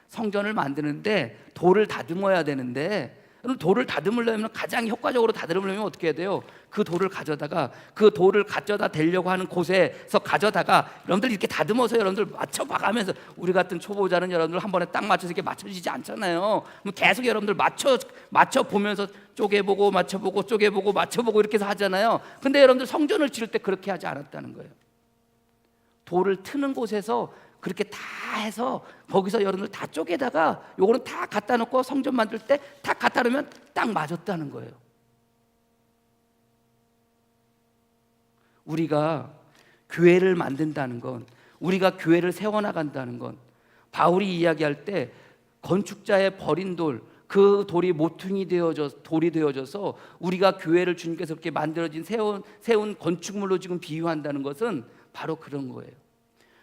성전을 만드는데 돌을 다듬어야 되는데 돌을 다듬으려면 가장 효과적으로 다듬으려면 어떻게 해야 돼요? 그 돌을 가져다가 그 돌을 가져다 대려고 하는 곳에서 가져다가 여러분들 이렇게 다듬어서 여러분들 맞춰봐가면서 우리 같은 초보자는 여러분들 한 번에 딱 맞춰서 이렇게 맞춰지지 않잖아요. 계속 여러분들 맞춰 보면서 쪼개보고 맞춰보고 쪼개보고 맞춰보고 이렇게 해서 하잖아요. 근데 여러분들 성전을 지을 때 그렇게 하지 않았다는 거예요. 돌을 트는 곳에서 그렇게 다 해서 거기서 여러분들 다 쪼개다가 요거는 다 갖다 놓고 성전 만들 때 다 갖다 놓으면 딱 맞았다는 거예요. 우리가 교회를 만든다는 건, 우리가 교회를 세워나간다는 건 바울이 이야기할 때 건축자의 버린 돌, 그 돌이 모퉁이 돌이 되어져서 우리가 교회를 주님께서 그렇게 만들어진 세운 건축물로 지금 비유한다는 것은 바로 그런 거예요.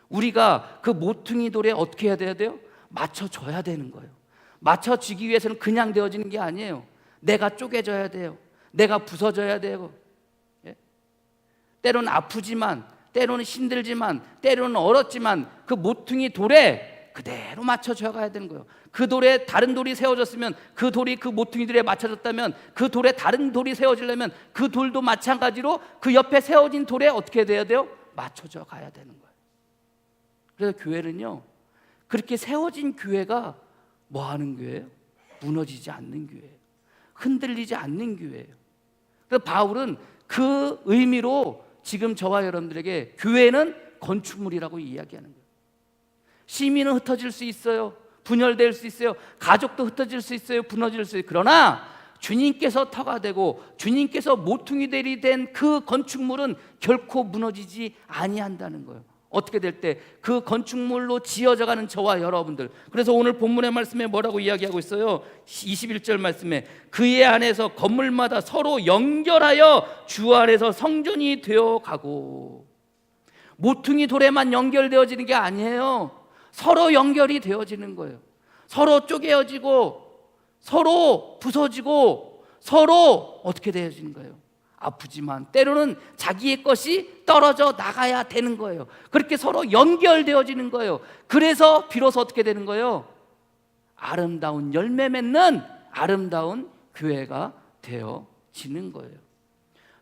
우리가 그 모퉁이 돌에 어떻게 해야 돼요? 맞춰줘야 되는 거예요. 맞춰지기 위해서는 그냥 되어지는 게 아니에요. 내가 쪼개져야 돼요. 내가 부서져야 돼요. 예? 때로는 아프지만, 때로는 힘들지만, 때로는 얼었지만 그 모퉁이 돌에 그대로 맞춰져 가야 되는 거예요. 그 돌에 다른 돌이 세워졌으면 그 돌이 그 모퉁이 돌에 맞춰졌다면 그 돌에 다른 돌이 세워지려면 그 돌도 마찬가지로 그 옆에 세워진 돌에 어떻게 돼야 돼요? 맞춰져 가야 되는 거예요. 그래서 교회는요, 그렇게 세워진 교회가 뭐 하는 교회예요? 무너지지 않는 교회예요. 흔들리지 않는 교회예요. 그래서 바울은 그 의미로 지금 저와 여러분들에게 교회는 건축물이라고 이야기하는 거예요. 시민은 흩어질 수 있어요. 분열될 수 있어요. 가족도 흩어질 수 있어요. 무너질 수 있어요. 그러나 주님께서 터가 되고 주님께서 모퉁이 돌이 된 그 건축물은 결코 무너지지 아니한다는 거예요. 어떻게 될 때 그 건축물로 지어져가는 저와 여러분들. 그래서 오늘 본문의 말씀에 뭐라고 이야기하고 있어요? 21절 말씀에 그의 안에서 건물마다 서로 연결하여 주 안에서 성전이 되어가고. 모퉁이 돌에만 연결되어지는 게 아니에요. 서로 연결이 되어지는 거예요. 서로 쪼개어지고 서로 부서지고 서로 어떻게 되어지는 거예요? 아프지만 때로는 자기의 것이 떨어져 나가야 되는 거예요. 그렇게 서로 연결되어지는 거예요. 그래서 비로소 어떻게 되는 거예요? 아름다운 열매 맺는 아름다운 교회가 되어지는 거예요.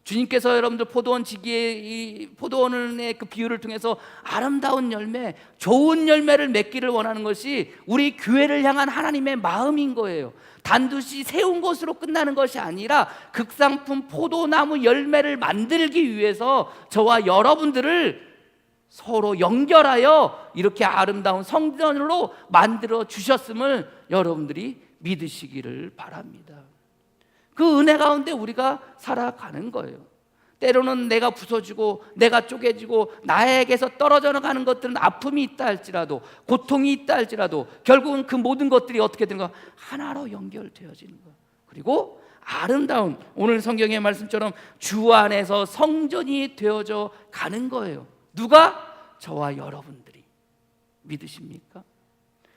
주님께서 여러분들 포도원 지기의 이 포도원의 그 비유를 통해서 아름다운 열매, 좋은 열매를 맺기를 원하는 것이 우리 교회를 향한 하나님의 마음인 거예요. 단두시 세운 것으로 끝나는 것이 아니라 극상품 포도나무 열매를 만들기 위해서 저와 여러분들을 서로 연결하여 이렇게 아름다운 성전으로 만들어 주셨음을 여러분들이 믿으시기를 바랍니다. 그 은혜 가운데 우리가 살아가는 거예요. 때로는 내가 부서지고 내가 쪼개지고 나에게서 떨어져 나가는 것들은 아픔이 있다 할지라도, 고통이 있다 할지라도 결국은 그 모든 것들이 어떻게 되는가? 하나로 연결되어지는 거예요. 그리고 아름다운 오늘 성경의 말씀처럼 주 안에서 성전이 되어져 가는 거예요. 누가? 저와 여러분들이. 믿으십니까?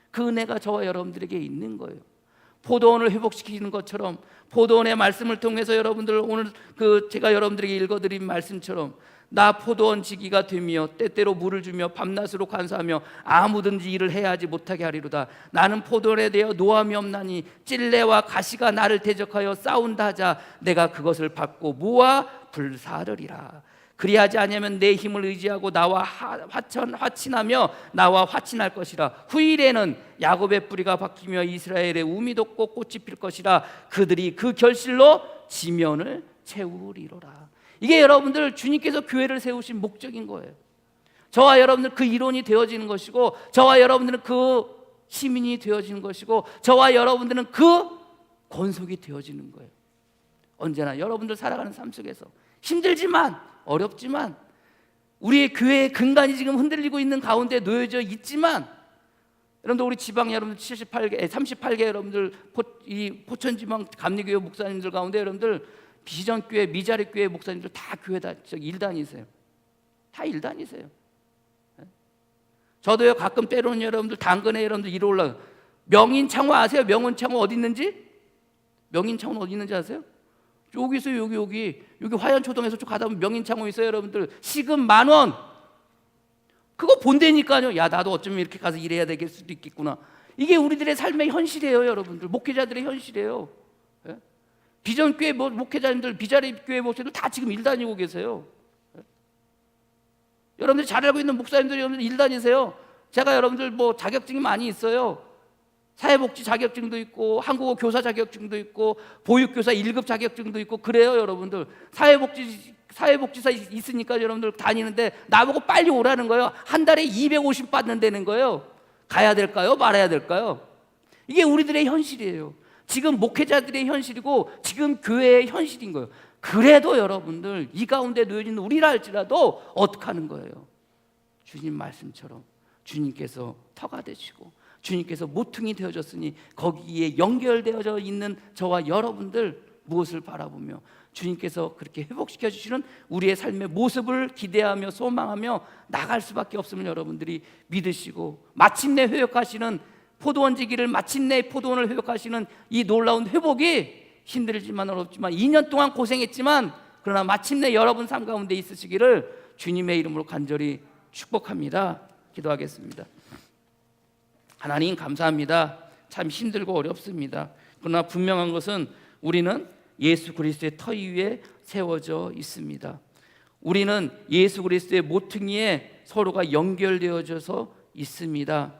그 은혜가 저와 여러분들에게 있는 거예요. 포도원을 회복시키는 것처럼 포도원의 말씀을 통해서 여러분들 오늘 제가 여러분들에게 읽어드린 말씀처럼 나 포도원 지기가 되며 때때로 물을 주며 밤낮으로 간사하며 아무든지 일을 해야 하지 못하게 하리로다. 나는 포도원에 대하여 노함이 없나니 찔레와 가시가 나를 대적하여 싸운다 하자 내가 그것을 받고 모아 불사르리라. 그리하지 아니하면 내 힘을 의지하고 나와 화친하며 나와 화친할 것이라. 후일에는 야곱의 뿌리가 박히며 이스라엘의 우미 돋고 꽃이 필 것이라. 그들이 그 결실로 지면을 채우리로라. 이게 여러분들 주님께서 교회를 세우신 목적인 거예요. 저와 여러분들 그 이론이 되어지는 것이고, 저와 여러분들은 그 시민이 되어지는 것이고, 저와 여러분들은 그 권속이 되어지는 거예요. 언제나 여러분들 살아가는 삶 속에서 힘들지만 어렵지만 우리의 교회의 근간이 지금 흔들리고 있는 가운데 놓여져 있지만, 여러분들 우리 지방 여러분들 38개 여러분들 이 포천지방 감리교회 목사님들 가운데 여러분들 비전교회 미자립교회 목사님들 다 교회 일 다니세요. 다 일 다니세요. 저도요 가끔 때로는 여러분들 당근에 여러분들 일 올라. 명인창호 아세요? 명인창호 어디 있는지? 명인창호 어디 있는지 아세요? 여기 있어요. 여기 화연초동에서 쭉 가다 보면 명인창호 있어요. 여러분들 시급 10,000원. 그거 본다니까요. 야 나도 어쩌면 이렇게 가서 일해야 될 수도 있겠구나. 이게 우리들의 삶의 현실이에요. 여러분들 목회자들의 현실이에요. 예? 비전교회 목회자님들, 비자립교회 목회자들 다 지금 일 다니고 계세요. 예? 여러분들이 잘 알고 있는 목사님들이 여러분들 일 다니세요. 제가 여러분들 자격증이 많이 있어요. 사회복지 자격증도 있고 한국어 교사 자격증도 있고 보육교사 1급 자격증도 있고 그래요. 여러분들 사회복지사 있으니까 여러분들 다니는데 나보고 빨리 오라는 거예요. 한 달에 250 받는다는 거예요. 가야 될까요? 말아야 될까요? 이게 우리들의 현실이에요. 지금 목회자들의 현실이고 지금 교회의 현실인 거예요. 그래도 여러분들 이 가운데 놓여진 우리라 할지라도 어떻게 하는 거예요? 주님 말씀처럼 주님께서 터가 되시고 주님께서 모퉁이 되어졌으니 거기에 연결되어져 있는 저와 여러분들 무엇을 바라보며 주님께서 그렇게 회복시켜 주시는 우리의 삶의 모습을 기대하며 소망하며 나갈 수밖에 없음을 여러분들이 믿으시고, 마침내 회복하시는 포도원지기를 마침내 포도원을 회복하시는 이 놀라운 회복이 힘들지만 어렵지만 2년 동안 고생했지만 그러나 마침내 여러분 삶 가운데 있으시기를 주님의 이름으로 간절히 축복합니다. 기도하겠습니다. 하나님 감사합니다. 참 힘들고 어렵습니다. 그러나 분명한 것은 우리는 예수 그리스도의 터 위에 세워져 있습니다. 우리는 예수 그리스도의 모퉁이에 서로가 연결되어져서 있습니다.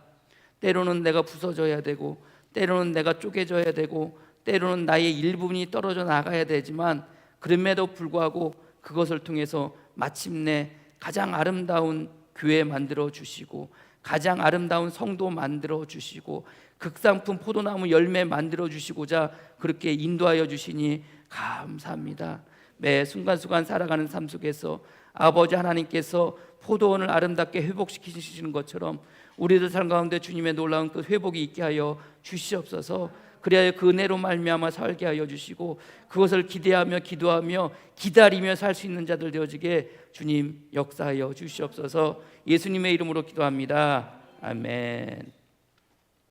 때로는 내가 부서져야 되고 때로는 내가 쪼개져야 되고 때로는 나의 일부분이 떨어져 나가야 되지만 그럼에도 불구하고 그것을 통해서 마침내 가장 아름다운 교회 만들어 주시고 가장 아름다운 성도 만들어 주시고 극상품 포도나무 열매 만들어 주시고자 그렇게 인도하여 주시니 감사합니다. 매 순간순간 살아가는 삶 속에서 아버지 하나님께서 포도원을 아름답게 회복시키시는 것처럼 우리들 삶 가운데 주님의 놀라운 그 회복이 있게 하여 주시옵소서. 그리하여 그 은혜로 말미암아 살게 하여 주시고 그것을 기대하며 기도하며 기다리며 살 수 있는 자들 되어지게 주님 역사하여 주시옵소서. 예수님의 이름으로 기도합니다. 아멘.